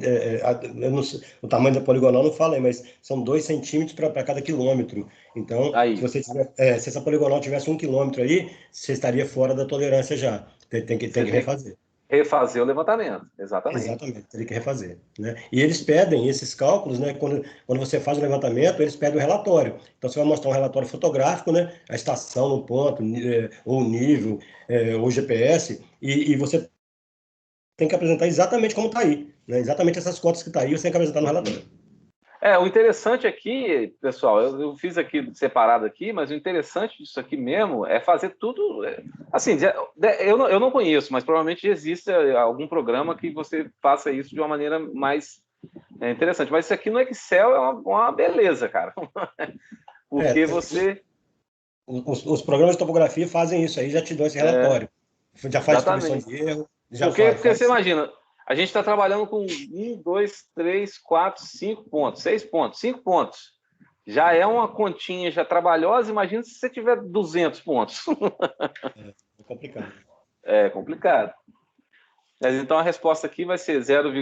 o tamanho da poligonal não fala aí, mas são 2 centímetros para cada quilômetro. Então, se essa poligonal tivesse 1 quilômetro aí, você estaria fora da tolerância já. Tem que refazer. Refazer o levantamento, exatamente. Exatamente, teria que refazer, né? E eles pedem esses cálculos, né? Quando você faz o levantamento, eles pedem o relatório. Então, você vai mostrar um relatório fotográfico, né? A estação no ponto, ou o nível, ou o GPS, e você tem que apresentar exatamente como está aí, né? Exatamente essas cotas que está aí, você tem que apresentar no relatório. O interessante aqui, pessoal, eu fiz aqui separado aqui, mas o interessante disso aqui mesmo é fazer tudo. Assim, eu não conheço, mas provavelmente existe algum programa que você faça isso de uma maneira mais interessante. Mas isso aqui no Excel é uma beleza, cara. Porque você. Os programas de topografia fazem isso aí, já te dão esse relatório. Já faz distribuição Exatamente. de erro, já Porque faz. você imagina, a gente está trabalhando com 1, 2, 3, 4, 5 pontos, 6 pontos, 5 pontos. Já é uma continha já trabalhosa, imagina se você tiver 200 pontos. É complicado. É complicado. Mas então a resposta aqui vai ser 0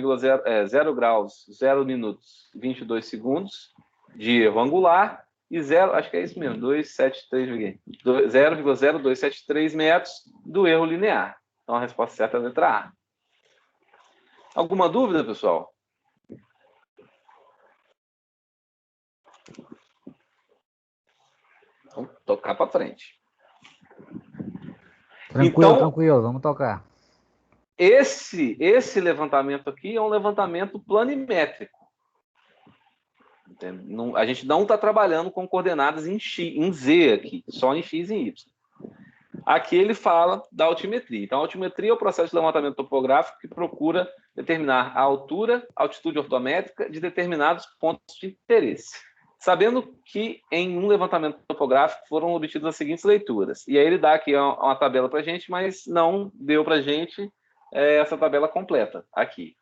graus, 0 minutos, 22 segundos de erro angular e 0, acho que é isso mesmo, 0,0273 metros do erro linear. Então a resposta certa é a letra A. Alguma dúvida, pessoal? Vamos tocar para frente. Tranquilo, Então, tranquilo, vamos tocar. Esse levantamento aqui é um levantamento planimétrico. A gente não está trabalhando com coordenadas em Z aqui, só em X e em Y. Aqui ele fala da altimetria. Então, a altimetria é o processo de levantamento topográfico que procura determinar a altura, altitude ortométrica de determinados pontos de interesse. Sabendo que em um levantamento topográfico foram obtidas as seguintes leituras. E aí ele dá aqui uma tabela para a gente, mas não deu para a gente essa tabela completa aqui.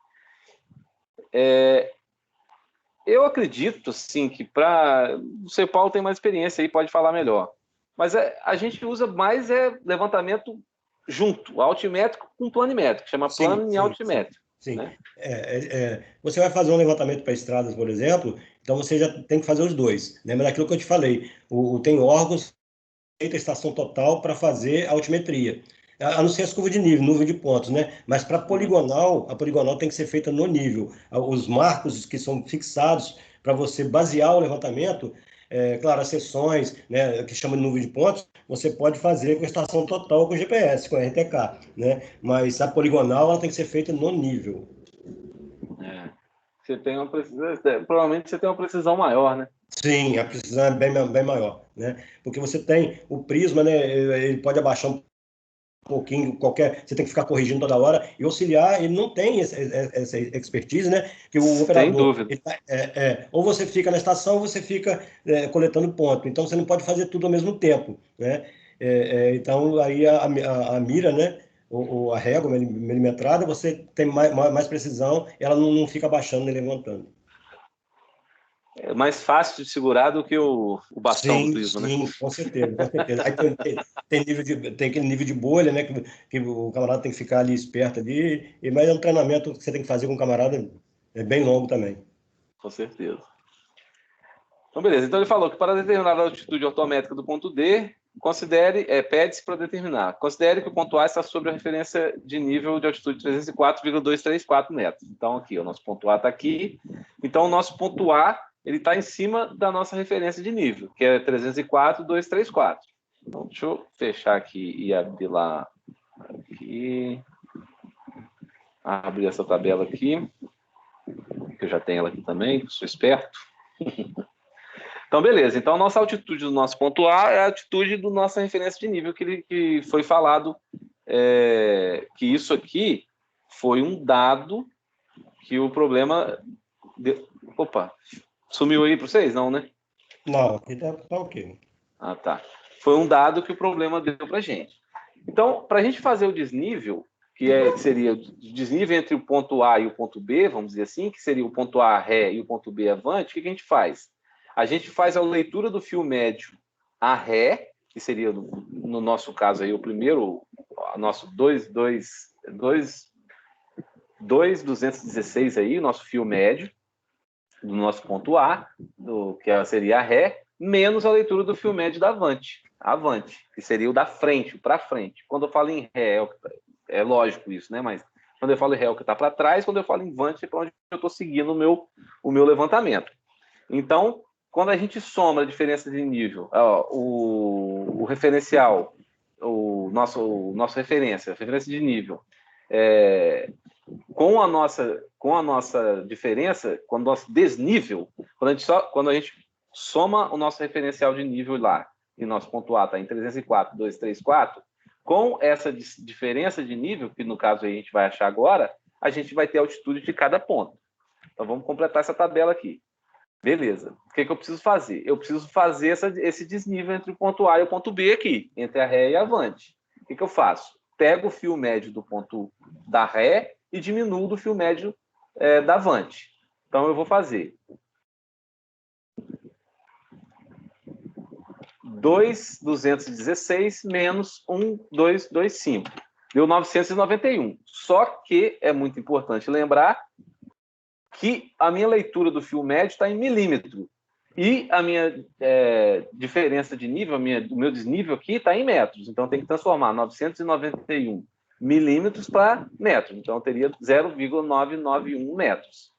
Eu acredito, sim, que para... O seu Paulo tem mais experiência aí, pode falar melhor. Mas a gente usa mais levantamento junto, altimétrico com planimétrico, chama plano e altimétrico. Sim. Né? Você vai fazer um levantamento para estradas, por exemplo, então você já tem que fazer os dois. Lembra daquilo que eu te falei? Tem órgãos feita a estação total para fazer a altimetria. A não ser as curvas de nível, nuvem de pontos, né? Mas para poligonal, a poligonal tem que ser feita no nível. Os marcos que são fixados para você basear o levantamento, claro, as seções, né, que chama de nuvem de pontos, você pode fazer com a estação total com GPS, com a RTK, né? Mas a poligonal ela tem que ser feita no nível. Você tem provavelmente você tem uma precisão maior, né? Sim, a precisão é bem maior, né? Porque você tem o prisma, né? Ele pode abaixar um pouquinho, você tem que ficar corrigindo toda hora, e auxiliar, ele não tem essa expertise, né? Que o operador, sem dúvida. Ou você fica na estação, ou você fica coletando ponto. Então, você não pode fazer tudo ao mesmo tempo, né? Então, aí a mira, né? Ou a régua milimetrada, você tem mais precisão, ela não fica abaixando nem levantando. É mais fácil de segurar do que o bastão do prisma, né? Sim, com certeza, com certeza. Aí tem aquele nível de bolha, né? Que o camarada tem que ficar ali esperto ali, mas é um treinamento que você tem que fazer com o camarada, é bem longo também. Com certeza. Então, beleza. Então, ele falou que para determinar a altitude ortométrica do ponto D, pede-se para determinar. Considere que o ponto A está sobre a referência de nível de altitude 304,234 metros. Então, aqui, o nosso ponto A está aqui. Então, o nosso ponto A ele está em cima da nossa referência de nível, que é 304,234. Então, deixa eu fechar aqui e abrir lá. Aqui. Abrir essa tabela aqui, que eu já tenho ela aqui também, sou esperto. Então, beleza. Então, a nossa altitude do nosso ponto A é a altitude da nossa referência de nível, que foi falado que isso aqui foi um dado que o problema... Opa, sumiu aí para vocês? Não, né? Não, aqui tá ok. Ah, tá. Foi um dado que o problema deu para a gente. Então, para a gente fazer o desnível, que seria o desnível entre o ponto A e o ponto B, vamos dizer assim, que seria o ponto A ré e o ponto B avante, o que a gente faz? A gente faz a leitura do fio médio a ré, que seria, no nosso caso, aí, o primeiro, nosso 2,216 aí, o nosso fio médio, do nosso ponto A, que seria a ré, menos a leitura do fio médio da avante, que seria o da frente, para frente. Quando eu falo em ré, é lógico isso, né? Mas Quando eu falo em ré, é o que está para trás. Quando eu falo em vante, é para onde eu estou seguindo o meu levantamento. Então, quando a gente soma a diferença de nível, o referencial, o nosso referência de nível, com a nossa diferença, com o nosso desnível, quando a gente soma o nosso referencial de nível lá, e nosso ponto A está em 304, 234, com essa diferença de nível, que no caso a gente vai achar agora, a gente vai ter a altitude de cada ponto. Então vamos completar essa tabela aqui. Beleza. O que eu preciso fazer? Eu preciso fazer esse desnível entre o ponto A e o ponto B aqui, entre a ré e a vante. O que eu faço? Pego o fio médio do ponto da ré e diminuo do fio médio da vante. Então eu vou fazer 2.216 menos 1.225. Deu 991. Só que é muito importante lembrar que a minha leitura do fio médio está em milímetro. E a minha diferença de nível, o meu desnível aqui está em metros. Então, tem que transformar 991 milímetros para metros. Então, eu teria 0,991 metros.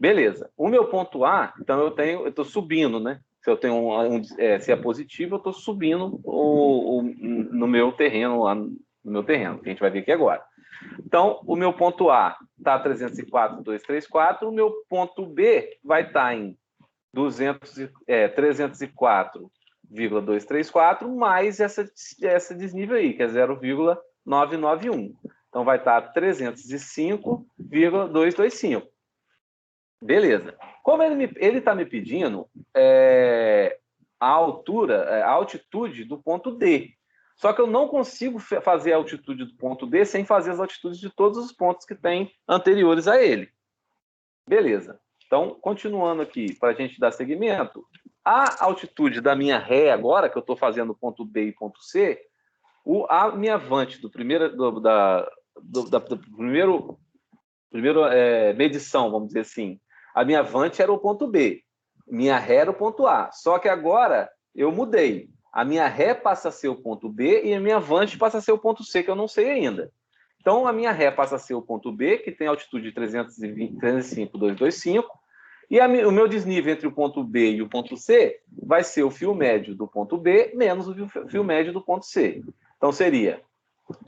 Beleza. O meu ponto A, então, eu estou subindo, né? Se eu tenho se é positivo, eu estou subindo no meu terreno, lá no meu terreno, que a gente vai ver aqui agora. Então, o meu ponto A está 304,234, o meu ponto B vai estar em 304,234, mais essa desnível aí, que é 0,991. Então, vai estar 305,225. Beleza. Como ele está me pedindo a altura, a altitude do ponto D. Só que eu não consigo fazer a altitude do ponto D sem fazer as altitudes de todos os pontos que tem anteriores a ele. Beleza. Então, continuando aqui, para a gente dar seguimento, a altitude da minha ré agora, que eu estou fazendo ponto B e ponto C, a minha vante primeira medição, vamos dizer assim, a minha vante era o ponto B, minha ré era o ponto A. Só que agora eu mudei. A minha ré passa a ser o ponto B e a minha vante passa a ser o ponto C, que eu não sei ainda. Então, a minha ré passa a ser o ponto B, que tem altitude de 305,225, e o meu desnível entre o ponto B e o ponto C vai ser o fio médio do ponto B menos o fio médio do ponto C. Então, seria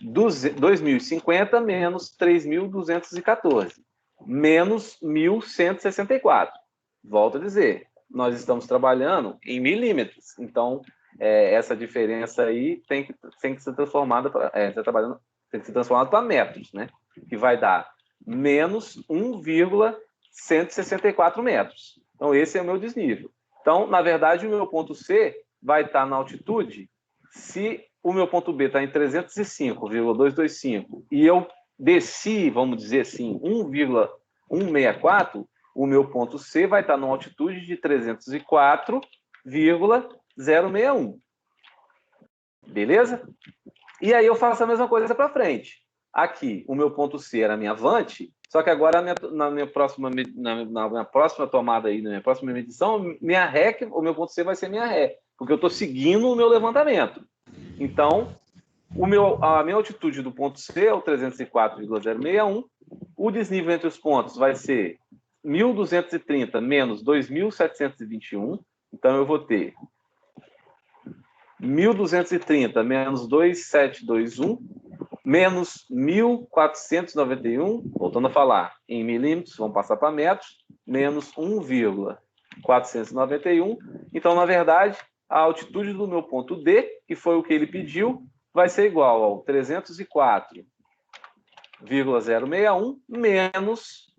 2.050 menos 3.214, menos 1.164. Volto a dizer, nós estamos trabalhando em milímetros. Então, essa diferença aí tem que ser transformada para metros, né? Que vai dar menos 1,164 metros. Então, esse é o meu desnível. Então, na verdade, o meu ponto C vai estar na altitude, se o meu ponto B está em 305,225 e eu desci, vamos dizer assim, 1,164, o meu ponto C vai estar numa altitude de 304,061. Beleza? E aí eu faço a mesma coisa para frente. Aqui, o meu ponto C era a minha vante, só que agora na minha próxima tomada aí, na minha próxima medição, minha ré, o meu ponto C vai ser minha ré, porque eu estou seguindo o meu levantamento. Então, a minha altitude do ponto C é o 304,061. O desnível entre os pontos vai ser 1.230 menos 2.721. Então, eu vou ter 1.230 menos 2.721 menos 1.491, voltando a falar em milímetros, vamos passar para metros, menos 1,491. Então, na verdade, a altitude do meu ponto D, que foi o que ele pediu, vai ser igual ao 304,061 menos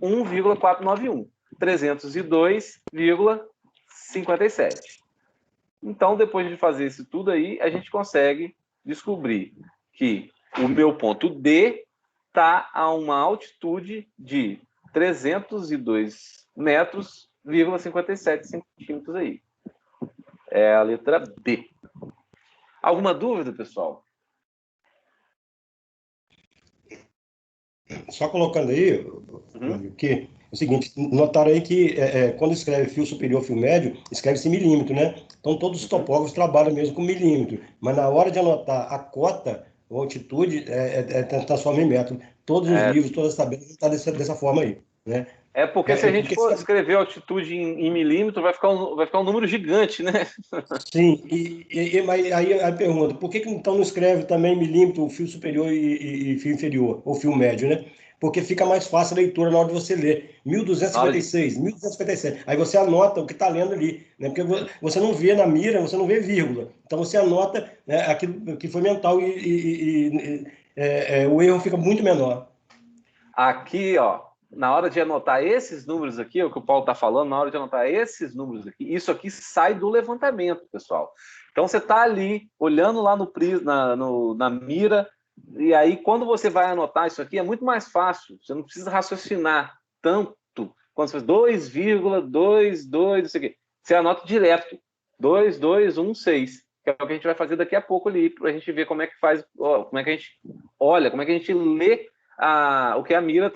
1,491, 302,57. Então, depois de fazer isso tudo aí, a gente consegue descobrir que o meu ponto D está a uma altitude de 302 metros, 57 centímetros aí. É a letra B. Alguma dúvida, pessoal? Só colocando aí, que é o seguinte, notaram aí que quando escreve fio superior, fio médio, escreve-se milímetro, né? Então todos os topógrafos trabalham mesmo com milímetro, mas na hora de anotar a cota ou altitude, transforma em metro. todos os livros, todas as tabelas estão dessa forma aí, né? Porque se a gente for escrever altitude em milímetro, vai ficar um número gigante, né? Sim, mas aí a pergunta, por que então não escreve também milímetro, fio superior e fio inferior, ou fio médio, né? Porque fica mais fácil a leitura na hora de você ler. 1256, 1257. Aí você anota o que está lendo ali, né? Porque você não vê na mira, você não vê vírgula. Então você anota, né, aquilo que foi mental o erro fica muito menor. Aqui, ó, na hora de anotar esses números aqui, o que o Paulo está falando, na hora de anotar esses números aqui, isso aqui sai do levantamento, pessoal. Então você está ali, olhando lá no na mira, e aí quando você vai anotar isso aqui, é muito mais fácil. Você não precisa raciocinar tanto. Quando você faz 2,22, não sei o quê. Você anota direto. 2216, que é o que a gente vai fazer daqui a pouco ali, para a gente ver como é que faz, como é que a gente olha, como é que a gente lê o que a mira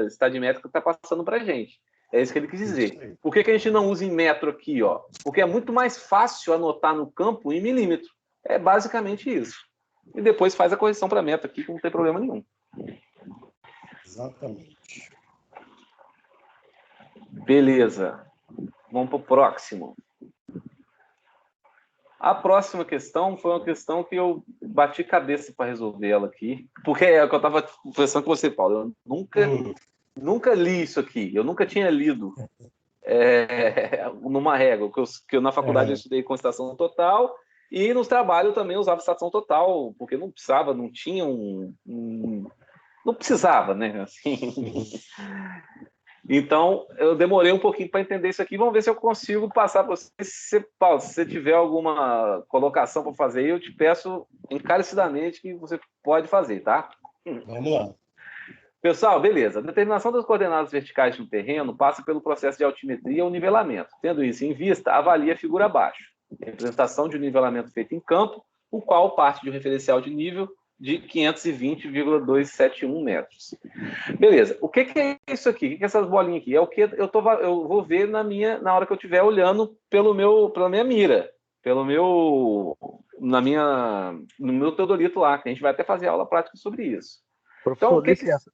estadimétrica está passando para a gente. É isso que ele quis dizer. Por que a gente não usa em metro aqui? Ó? Porque é muito mais fácil anotar no campo em milímetro. É basicamente isso. E depois faz a correção para metro aqui, que não tem problema nenhum. Exatamente. Beleza. Vamos para o próximo. A próxima questão foi uma questão que eu bati cabeça para resolver ela aqui, porque é o que eu estava conversando com você, Paulo. Eu nunca li isso aqui, eu nunca tinha lido numa régua, que eu na faculdade eu estudei constatação total, e nos trabalhos eu também usava estação total, porque não precisava, não tinha não precisava, né? Assim. Então, eu demorei um pouquinho para entender isso aqui. Vamos ver se eu consigo passar para você. Paulo, se você tiver alguma colocação para fazer, eu te peço encarecidamente que você pode fazer, tá? Vamos lá. Pessoal, beleza. A determinação das coordenadas verticais de um terreno passa pelo processo de altimetria ou nivelamento. Tendo isso em vista, avalie a figura abaixo. Representação de um nivelamento feito em campo, o qual parte de um referencial de nível de 520,271 metros. Beleza. O que é isso aqui? O que é essas bolinhas aqui? É o que eu vou ver na hora que eu estiver olhando pela minha mira, no meu teodolito lá, que a gente vai até fazer aula prática sobre isso. Professor, então, licença.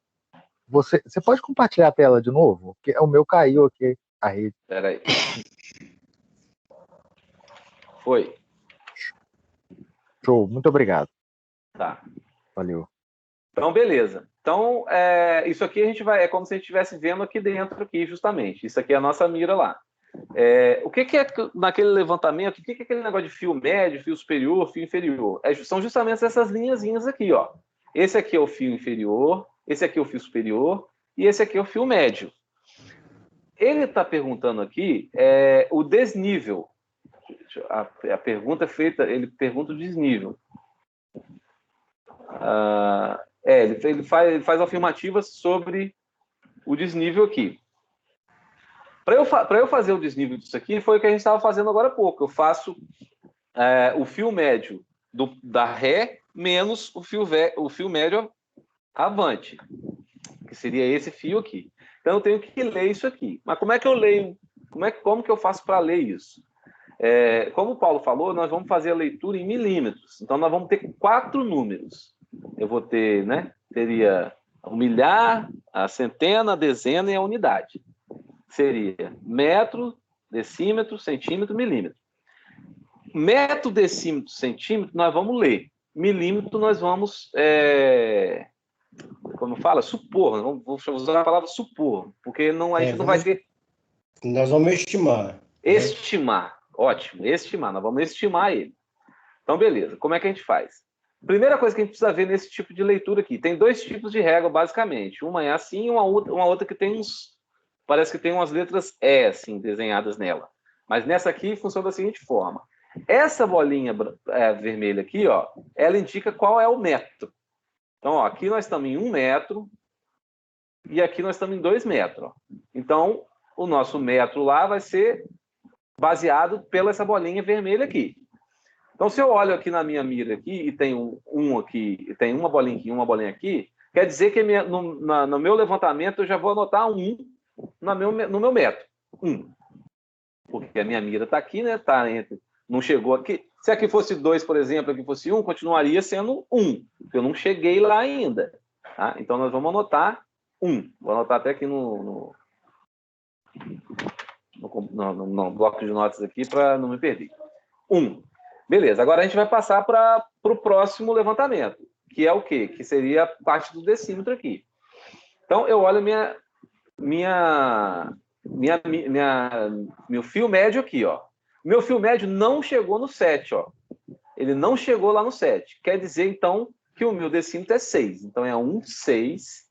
Você pode compartilhar a tela de novo? Porque o meu caiu aqui, a rede. Espera aí. Foi. Show, muito obrigado. Tá. Valeu. Então, beleza. Então, isso aqui é como se a gente estivesse vendo aqui dentro, justamente. Isso aqui é a nossa mira lá. O que é naquele levantamento? O que é aquele negócio de fio médio, fio superior, fio inferior? São justamente essas linhazinhas aqui, ó. Esse aqui é o fio inferior, esse aqui é o fio superior e esse aqui é o fio médio. Ele está perguntando aqui o desnível. A pergunta é feita, ele pergunta o desnível. Ele faz afirmativas sobre o desnível aqui. Para eu fazer o desnível disso aqui, foi o que a gente estava fazendo agora há pouco. Eu faço o fio médio da ré menos o fio médio avante, que seria esse fio aqui. Então, eu tenho que ler isso aqui. Mas como é que eu leio? Como que eu faço para ler isso? Como o Paulo falou, nós vamos fazer a leitura em milímetros. Então, nós vamos ter 4 números. Eu vou ter, teria o milhar, a centena, a dezena e a unidade. Seria metro, decímetro, centímetro, milímetro. Metro, decímetro, centímetro, nós vamos ler. Milímetro, nós vamos, como fala, supor. Vou usar a palavra supor, porque a gente não vai ter... Nós vamos estimar. Estimar, ótimo, estimar. Nós vamos estimar ele. Então, beleza. Como é que a gente faz? Primeira coisa que a gente precisa ver nesse tipo de leitura aqui. Tem 2 tipos de régua, basicamente. Uma é assim e uma outra que tem parece que tem umas letras E, assim, desenhadas nela. Mas nessa aqui funciona da seguinte forma. Essa bolinha vermelha aqui, ó, ela indica qual é o metro. Então, ó, aqui nós estamos em 1 metro e aqui nós estamos em 2 metros. Ó. Então, o nosso metro lá vai ser baseado pela essa bolinha vermelha aqui. Então, se eu olho aqui na minha mira aqui e tem aqui, tem uma bolinha aqui, uma bolinha aqui, quer dizer que no meu levantamento eu já vou anotar 1 no meu metro. 1. Porque a minha mira está aqui, né? Não chegou aqui. Se aqui fosse 2, por exemplo, aqui fosse 1, continuaria sendo 1, porque eu não cheguei lá ainda. Tá? Então, nós vamos anotar 1. Vou anotar até aqui no bloco de notas aqui para não me perder. 1. Beleza, agora a gente vai passar para o próximo levantamento, que é o quê? Que seria a parte do decímetro aqui. Então, eu olho meu fio médio aqui, ó. Meu fio médio não chegou no 7, ó. Ele não chegou lá no 7. Quer dizer, então, que o meu decímetro é 6. Então, é 1, 6.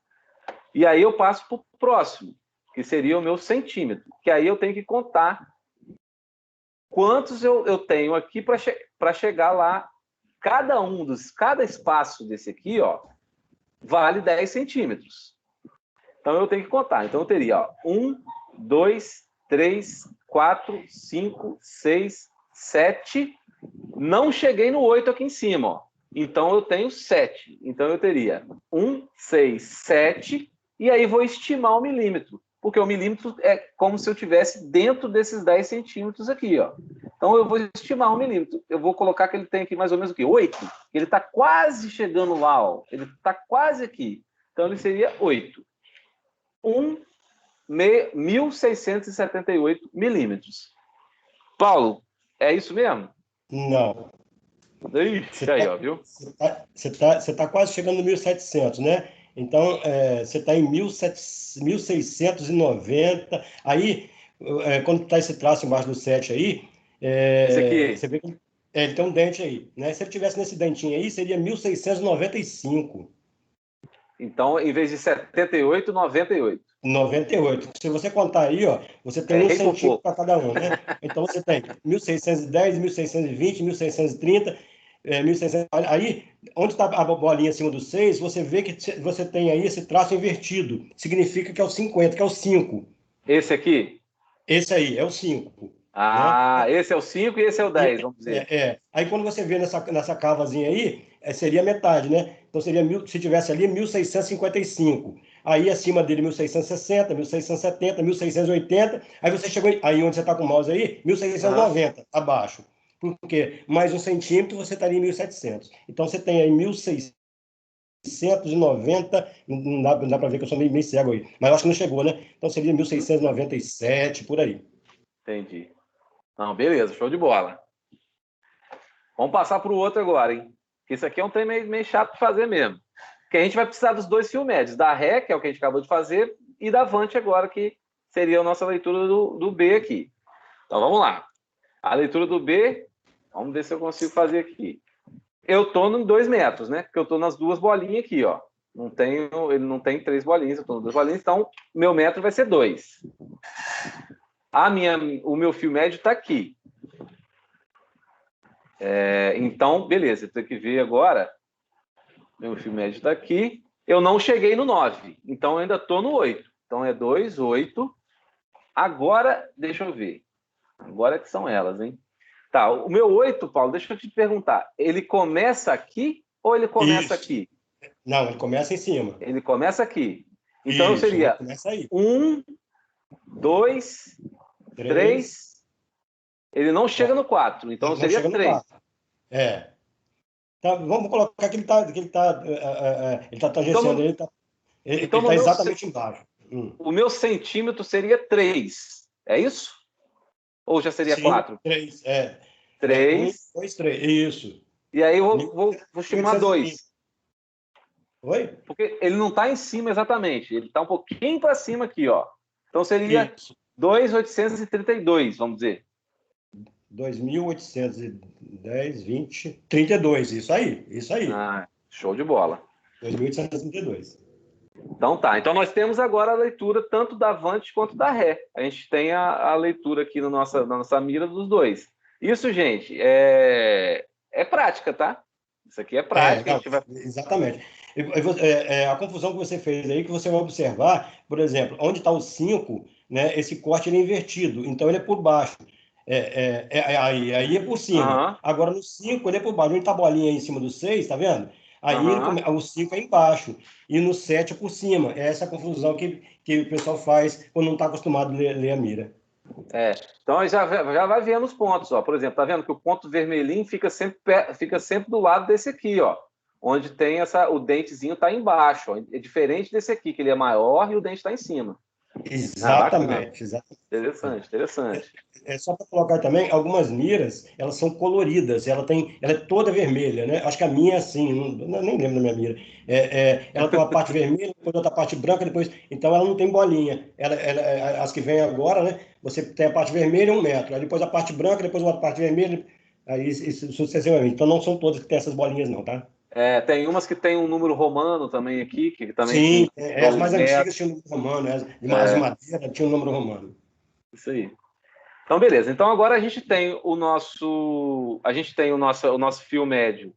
E aí eu passo para o próximo, que seria o meu centímetro. Que aí eu tenho que contar quantos eu tenho aqui para chegar lá. Cada espaço desse aqui, ó, vale 10 centímetros. Então, eu tenho que contar. Então, eu teria, ó, 1, 2, 3, 4, 5, 6, 7. Não cheguei no 8 aqui em cima, ó. Então, eu tenho 7. Então, eu teria 1, 6, 7. E aí, vou estimar o milímetro. Porque o milímetro é como se eu estivesse dentro desses 10 centímetros aqui, ó. Então, eu vou estimar o milímetro. Eu vou colocar que ele tem aqui mais ou menos o quê? 8. Ele está quase chegando lá, ó. Ele está quase aqui. Então, ele seria 8. 1.678 milímetros. Paulo, é isso mesmo? Não. Ixi, aí, ó, viu? Você tá quase chegando no 1.700, né? Então, você está em 1.690. Aí, quando está esse traço embaixo do 7 aí, Esse aqui. você vê que ele tem um dente aí, né? Se ele tivesse nesse dentinho aí, seria 1.695. Então, em vez de 78, 98. 98. Se você contar aí, ó, você tem um Errei por centímetro pouco. para cada um, né? Então você tem 1.610, 1.620, 1.630, 1.600. Aí, onde está a bolinha acima do 6, você vê que você tem aí esse traço invertido. Significa que é o 50, que é o 5. Esse aqui? Esse aí é o 5, né? Ah, esse é o 5 e esse é o 10, vamos dizer. Aí quando você vê nessa cavazinha aí, seria metade, né? Então seria, se tivesse ali, 1.655. Aí acima dele, 1.660, 1.670, 1.680. Aí você chegou, aí onde você está com o mouse aí, 1.690, abaixo. Por quê? Mais um centímetro, você estaria em 1.700. Então você tem aí 1.690, não dá para ver que eu sou meio cego aí, mas eu acho que não chegou, né? Então seria 1.697, por aí. Entendi. Não, beleza, show de bola. Vamos passar para o outro agora, hein? Isso aqui é um trem meio chato de fazer mesmo. Porque a gente vai precisar dos dois fio médios, da Ré, que é o que a gente acabou de fazer, e da Avante agora, que seria a nossa leitura do B aqui. Então, vamos lá. A leitura do B, vamos ver se eu consigo fazer aqui. Eu estou em 2 metros, né? Porque eu estou nas duas bolinhas aqui, ó. Ele não tem 3 bolinhas, eu estou em 2 bolinhas, então meu metro vai ser 2. O meu fio médio está aqui. Então, beleza, eu tenho que ver agora. Meu fio médio está aqui. Eu não cheguei no 9, então eu ainda estou no 8. Então é 2, 8. Agora, deixa eu ver. Agora que são elas, hein? Tá, o meu 8, Paulo, deixa eu te perguntar. Ele começa aqui ou ele começa Isso. aqui? Não, ele começa em cima. Ele começa aqui. Então Isso, seria começa aí. 1, 2, 3. Ele não chega no 4, então não seria chega no 3. 4. Tá, vamos colocar que ele tá tangenciando, ele tá exatamente embaixo. O meu centímetro seria 3. É isso? Ou já seria Sim, 4? 3. 3. 1, 2, 3. Isso. E aí eu vou estimar 2. Oi? Porque ele não está em cima exatamente. Ele está um pouquinho para cima aqui, ó. Então seria Isso. 2.832, vamos dizer. 2.810, 20, 32. Isso aí. Ah, show de bola. 2.832. Então tá. Então nós temos agora a leitura tanto da Avante quanto da Ré. A gente tem a leitura aqui na nossa mira dos dois. Isso, gente, é prática, tá? Isso aqui é prática. Não, exatamente. A confusão que você fez aí, que você vai observar, por exemplo, onde está o 5, né, esse corte ele é invertido, então ele é por baixo. Aí é por cima. Uhum. Agora no 5 ele é por baixo. Onde está a bolinha aí em cima do 6, tá vendo? Aí o 5 é embaixo. E no 7 é por cima. É essa confusão que o pessoal faz quando não está acostumado a ler a mira. Então já vai vendo os pontos, ó. Por exemplo, tá vendo que o ponto vermelhinho fica sempre do lado desse aqui, ó. onde tem o dentezinho está embaixo. Ó. É diferente desse aqui, que ele é maior e o dente está em cima. Exatamente, exatamente. Interessante. Só para colocar também, algumas miras, elas são coloridas, ela é toda vermelha, né? Acho que a minha é assim, nem lembro da minha mira. Ela tem uma parte vermelha, depois outra parte branca, depois. Então ela não tem bolinha. As que vêm agora, né? Você tem a parte vermelha 1 metro, aí depois a parte branca, depois outra parte vermelha, aí isso sucessivamente. Então não são todas que têm essas bolinhas, não, tá? Tem umas que tem um número romano também aqui, que também Sim, tem as 1 mais metro. antigas tinham número romano, as de madeira tinham número romano. Isso aí. Então, beleza. Então, agora a gente tem o nosso fio médio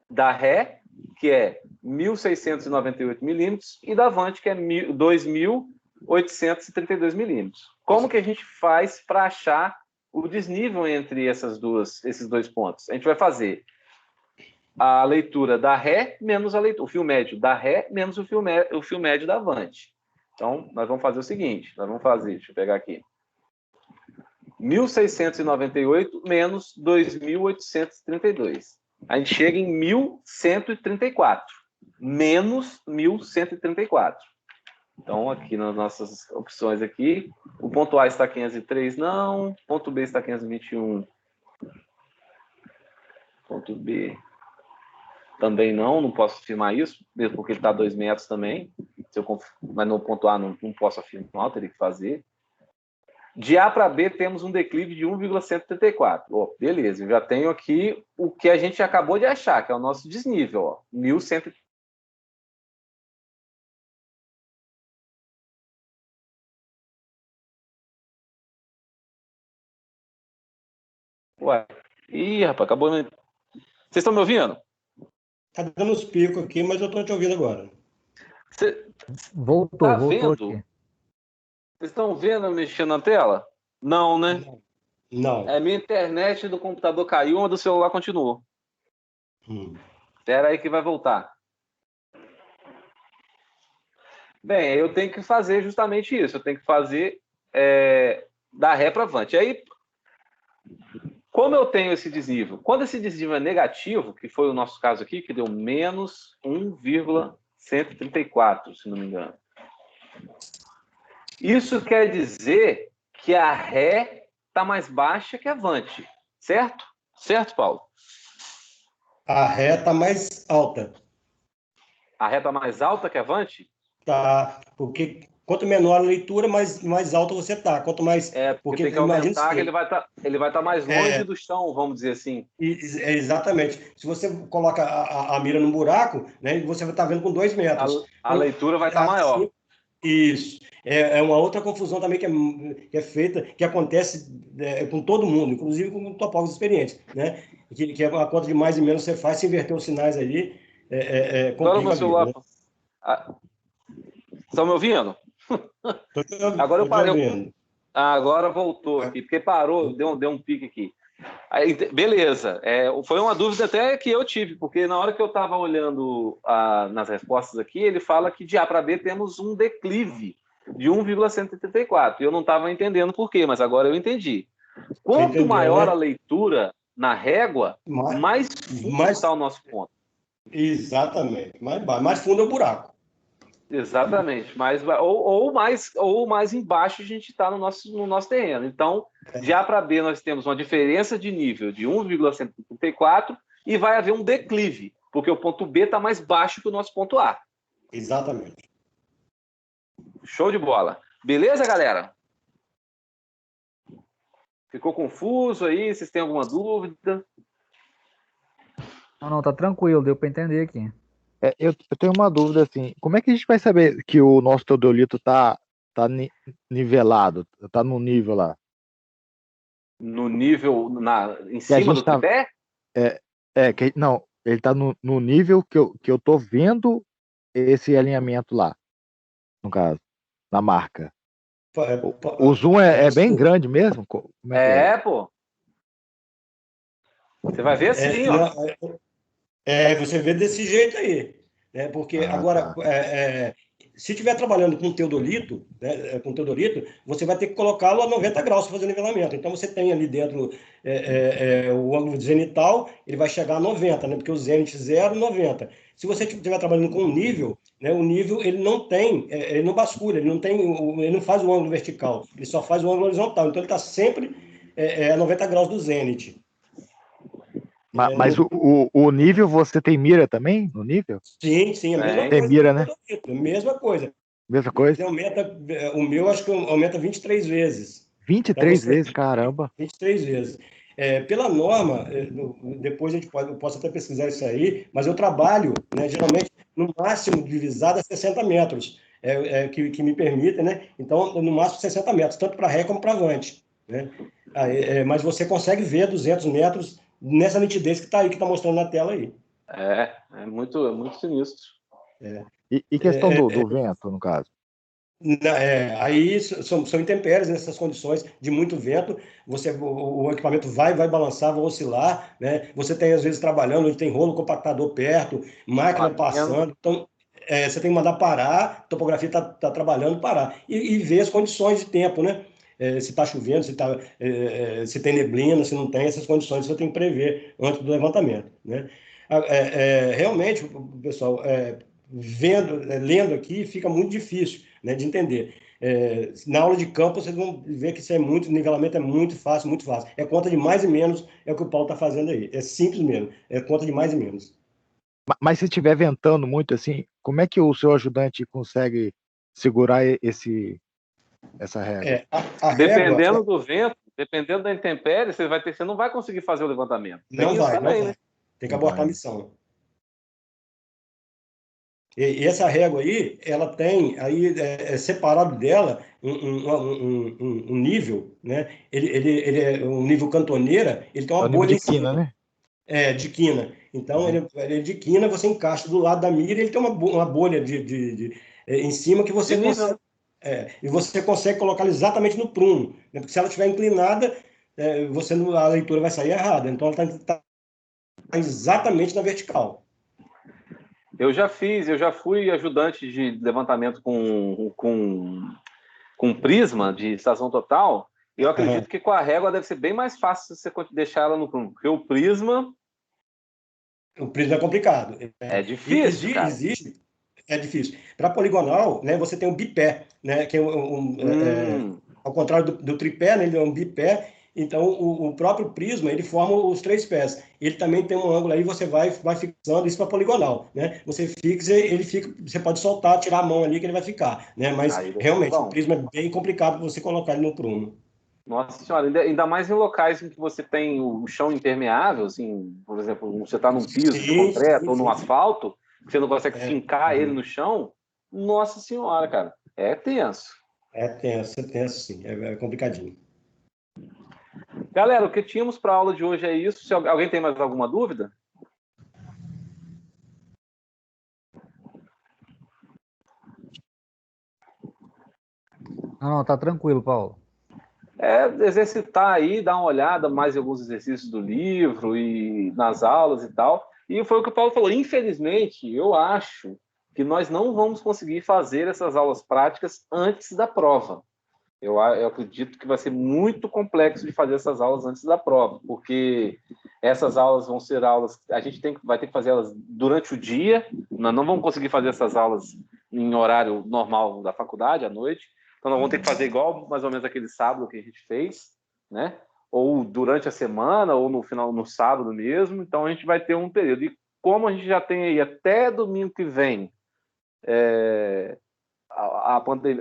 da Ré, que é 1.698 milímetros, e da Avante, que é 2.832 milímetros. Como que a gente faz para achar o desnível entre esses dois pontos? A gente vai fazer a leitura da Ré menos o fio médio da Ré menos o fio médio da Avante. Então, nós vamos fazer o seguinte, deixa eu pegar aqui, 1.698 menos 2.832. A gente chega em 1.134, menos 1.134. Então, aqui nas nossas opções aqui, o ponto A está 503, não. Ponto B está 521. Ponto B também não posso afirmar isso, mesmo porque ele está a 2 metros também. Mas no ponto A não posso afirmar, eu teria que fazer. De A para B temos um declive de 1,134. Oh, beleza, eu já tenho aqui o que a gente acabou de achar, que é o nosso desnível, ó, 1.100. Ué, ih, rapaz, acabou. Vocês estão me ouvindo? Tá dando uns picos aqui, mas eu tô te ouvindo agora. Voltou vendo? Aqui. Vocês estão vendo eu mexendo na tela? Não, né? Não. Minha internet do computador caiu, uma do celular continuou. Espera aí que vai voltar. Bem, eu tenho que fazer justamente isso. Eu tenho que fazer da Ré para Avante. Aí, como eu tenho esse desnível? Quando esse desnível é negativo, que foi o nosso caso aqui, que deu menos 1,134, se não me engano. Isso quer dizer que a Ré está mais baixa que a Avante, certo? Certo, Paulo? A Ré está mais alta. A Ré está mais alta que a Avante? Tá, porque quanto menor a leitura, mais alto você tá. Quanto mais. Porque tem que aumentar, que ele vai tá mais longe do chão, vamos dizer assim. Exatamente. Se você coloca a mira num buraco, né, você vai estar vendo com 2 metros. A leitura vai estar maior. Isso. É uma outra confusão também que é feita, que acontece com todo mundo, inclusive com topólogos experientes, né? Que a conta de mais e menos você faz, se inverter os sinais ali, Agora o meu complica a celular... vida, né? Estão me ouvindo? Agora eu parei. Agora voltou aqui, porque parou, deu um pique aqui. Aí, beleza. Foi uma dúvida até que eu tive, porque na hora que eu estava olhando nas respostas aqui, ele fala que de A para B temos um declive de 1,134. E eu não estava entendendo por quê, mas agora eu entendi. Quanto maior a leitura na régua, mais fundo está o nosso ponto. Exatamente. Mais fundo é o buraco. Exatamente, ou mais embaixo a gente está no nosso terreno. Então, de A para B nós temos uma diferença de nível de 1,134 e vai haver um declive, porque o ponto B está mais baixo que o nosso ponto A. Exatamente. Show de bola. Beleza, galera? Ficou confuso aí? Vocês têm alguma dúvida? Não, tá tranquilo, deu para entender aqui. Eu tenho uma dúvida assim, como é que a gente vai saber que o nosso teodolito tá nivelado, tá no nível lá? No nível, em cima do tripé? Não, ele tá no nível que eu tô vendo esse alinhamento lá, no caso, na marca. O zoom é bem grande mesmo? Como pô. Você vai ver assim, ó. Você vê desse jeito aí, né? Porque agora, Se estiver trabalhando com teodolito, né, você vai ter que colocá-lo a 90 graus para fazer o nivelamento. Então, você tem ali dentro o ângulo zenital, ele vai chegar a 90, né, porque o zênite 0, 90. Se você estiver trabalhando com um nível, né, o nível ele não tem, ele não bascula, ele não faz o ângulo vertical, ele só faz o ângulo horizontal. Então, ele está sempre a 90 graus do zênite. Mas o nível, você tem mira também no nível? Sim, a mesma tem coisa. Mira, né? Mesma coisa. Mesma coisa? O meu acho que aumenta 23 vezes. 23 vezes, caramba. 23 vezes. Pela norma, depois eu posso até pesquisar isso aí, mas eu trabalho, né, geralmente, no máximo divisado a 60 metros, que me permitem, né? Então, no máximo 60 metros, tanto para ré como para avante. Né? Mas você consegue ver 200 metros nessa nitidez que está aí, que está mostrando na tela aí. É muito sinistro. E questão do vento, no caso? Aí são intempéries nessas condições de muito vento, o equipamento vai balançar, vai oscilar, né? Você tem, às vezes, trabalhando, onde tem rolo compactador perto, máquina passando, então você tem que mandar parar, a topografia está trabalhando, parar, e ver as condições de tempo, né? Se está chovendo, se tem neblina, se não tem, essas condições você tem que prever antes do levantamento, né? Realmente, pessoal, lendo aqui, fica muito difícil, né, de entender. Na aula de campo, vocês vão ver que o nivelamento é muito fácil, muito fácil. É conta de mais e menos, é o que o Paulo está fazendo aí. É simples mesmo, é conta de mais e menos. Mas se estiver ventando muito assim, como é que o seu ajudante consegue segurar essa régua? Dependendo do vento, dependendo da intempérie, você não vai conseguir fazer o levantamento. Não vai. Tem que abortar a missão. E essa régua aí, ela tem aí separado dela um nível, né? Ele é um nível cantoneira, ele tem uma bolha de quina, né? De quina. Então, ele é de quina, você encaixa do lado da mira, ele tem uma bolha em cima que você consegue. E você consegue colocar exatamente no prumo. Né? Porque se ela estiver inclinada, a leitura vai sair errada. Então, ela está exatamente na vertical. Eu já fui ajudante de levantamento com prisma de estação total, e eu acredito que com a régua deve ser bem mais fácil você deixar ela no prumo, porque o prisma... O prisma é complicado. É difícil, cara. É difícil. Para poligonal, né, você tem um bipé, né, que ao contrário do tripé, né, ele é um bipé. Então, o próprio prisma, ele forma os 3 pés. Ele também tem um ângulo aí, você vai fixando isso para poligonal, né? Você fixa, ele fica, você pode soltar, tirar a mão ali que ele vai ficar, né? Mas, realmente, o prisma é bem complicado para você colocar ele no prumo. Nossa senhora, ainda mais em locais em que você tem o chão impermeável, assim, por exemplo, você está num piso de concreto ou no asfalto, você não consegue fincar ele no chão. Nossa senhora, cara, é tenso. É tenso sim, é complicadinho. Galera, o que tínhamos para a aula de hoje é isso. Se alguém tem mais alguma dúvida? Não, tá tranquilo, Paulo. Exercitar aí, dar uma olhada mais em alguns exercícios do livro e nas aulas e tal. E foi o que o Paulo falou. Infelizmente, eu acho que nós não vamos conseguir fazer essas aulas práticas antes da prova. Eu acredito que vai ser muito complexo de fazer essas aulas antes da prova, porque essas aulas vão ser aulas... A gente vai ter que fazer elas durante o dia, nós não vamos conseguir fazer essas aulas em horário normal da faculdade, à noite, então nós vamos ter que fazer igual mais ou menos aquele sábado que a gente fez, né? Ou durante a semana, ou no sábado mesmo, então a gente vai ter um período. E como a gente já tem aí até domingo que vem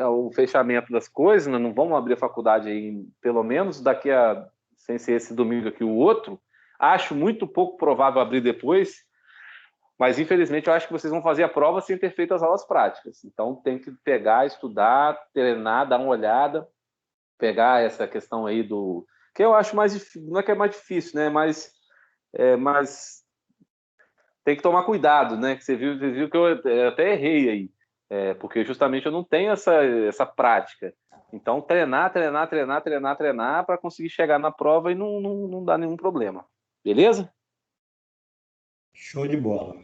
o fechamento das coisas, nós não vamos abrir a faculdade aí, pelo menos daqui a, sem ser esse domingo aqui, o outro. Acho muito pouco provável abrir depois, mas infelizmente eu acho que vocês vão fazer a prova sem ter feito as aulas práticas. Então tem que pegar, estudar, treinar, dar uma olhada, pegar essa questão aí do... que eu acho mais difícil, não é que é mais difícil, né? Mas tem que tomar cuidado, né? Que você viu que eu até errei aí. Porque justamente eu não tenho essa prática. Então, treinar para conseguir chegar na prova e não dar nenhum problema. Beleza? Show de bola.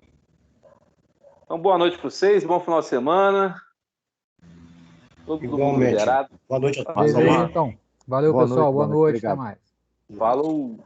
Então, boa noite para vocês, bom final de semana. Todo mundo Igualmente. liberado. Boa noite a todos. Beleza, então. Valeu, Boa pessoal. noite, Boa noite. Até obrigado. mais. Falou!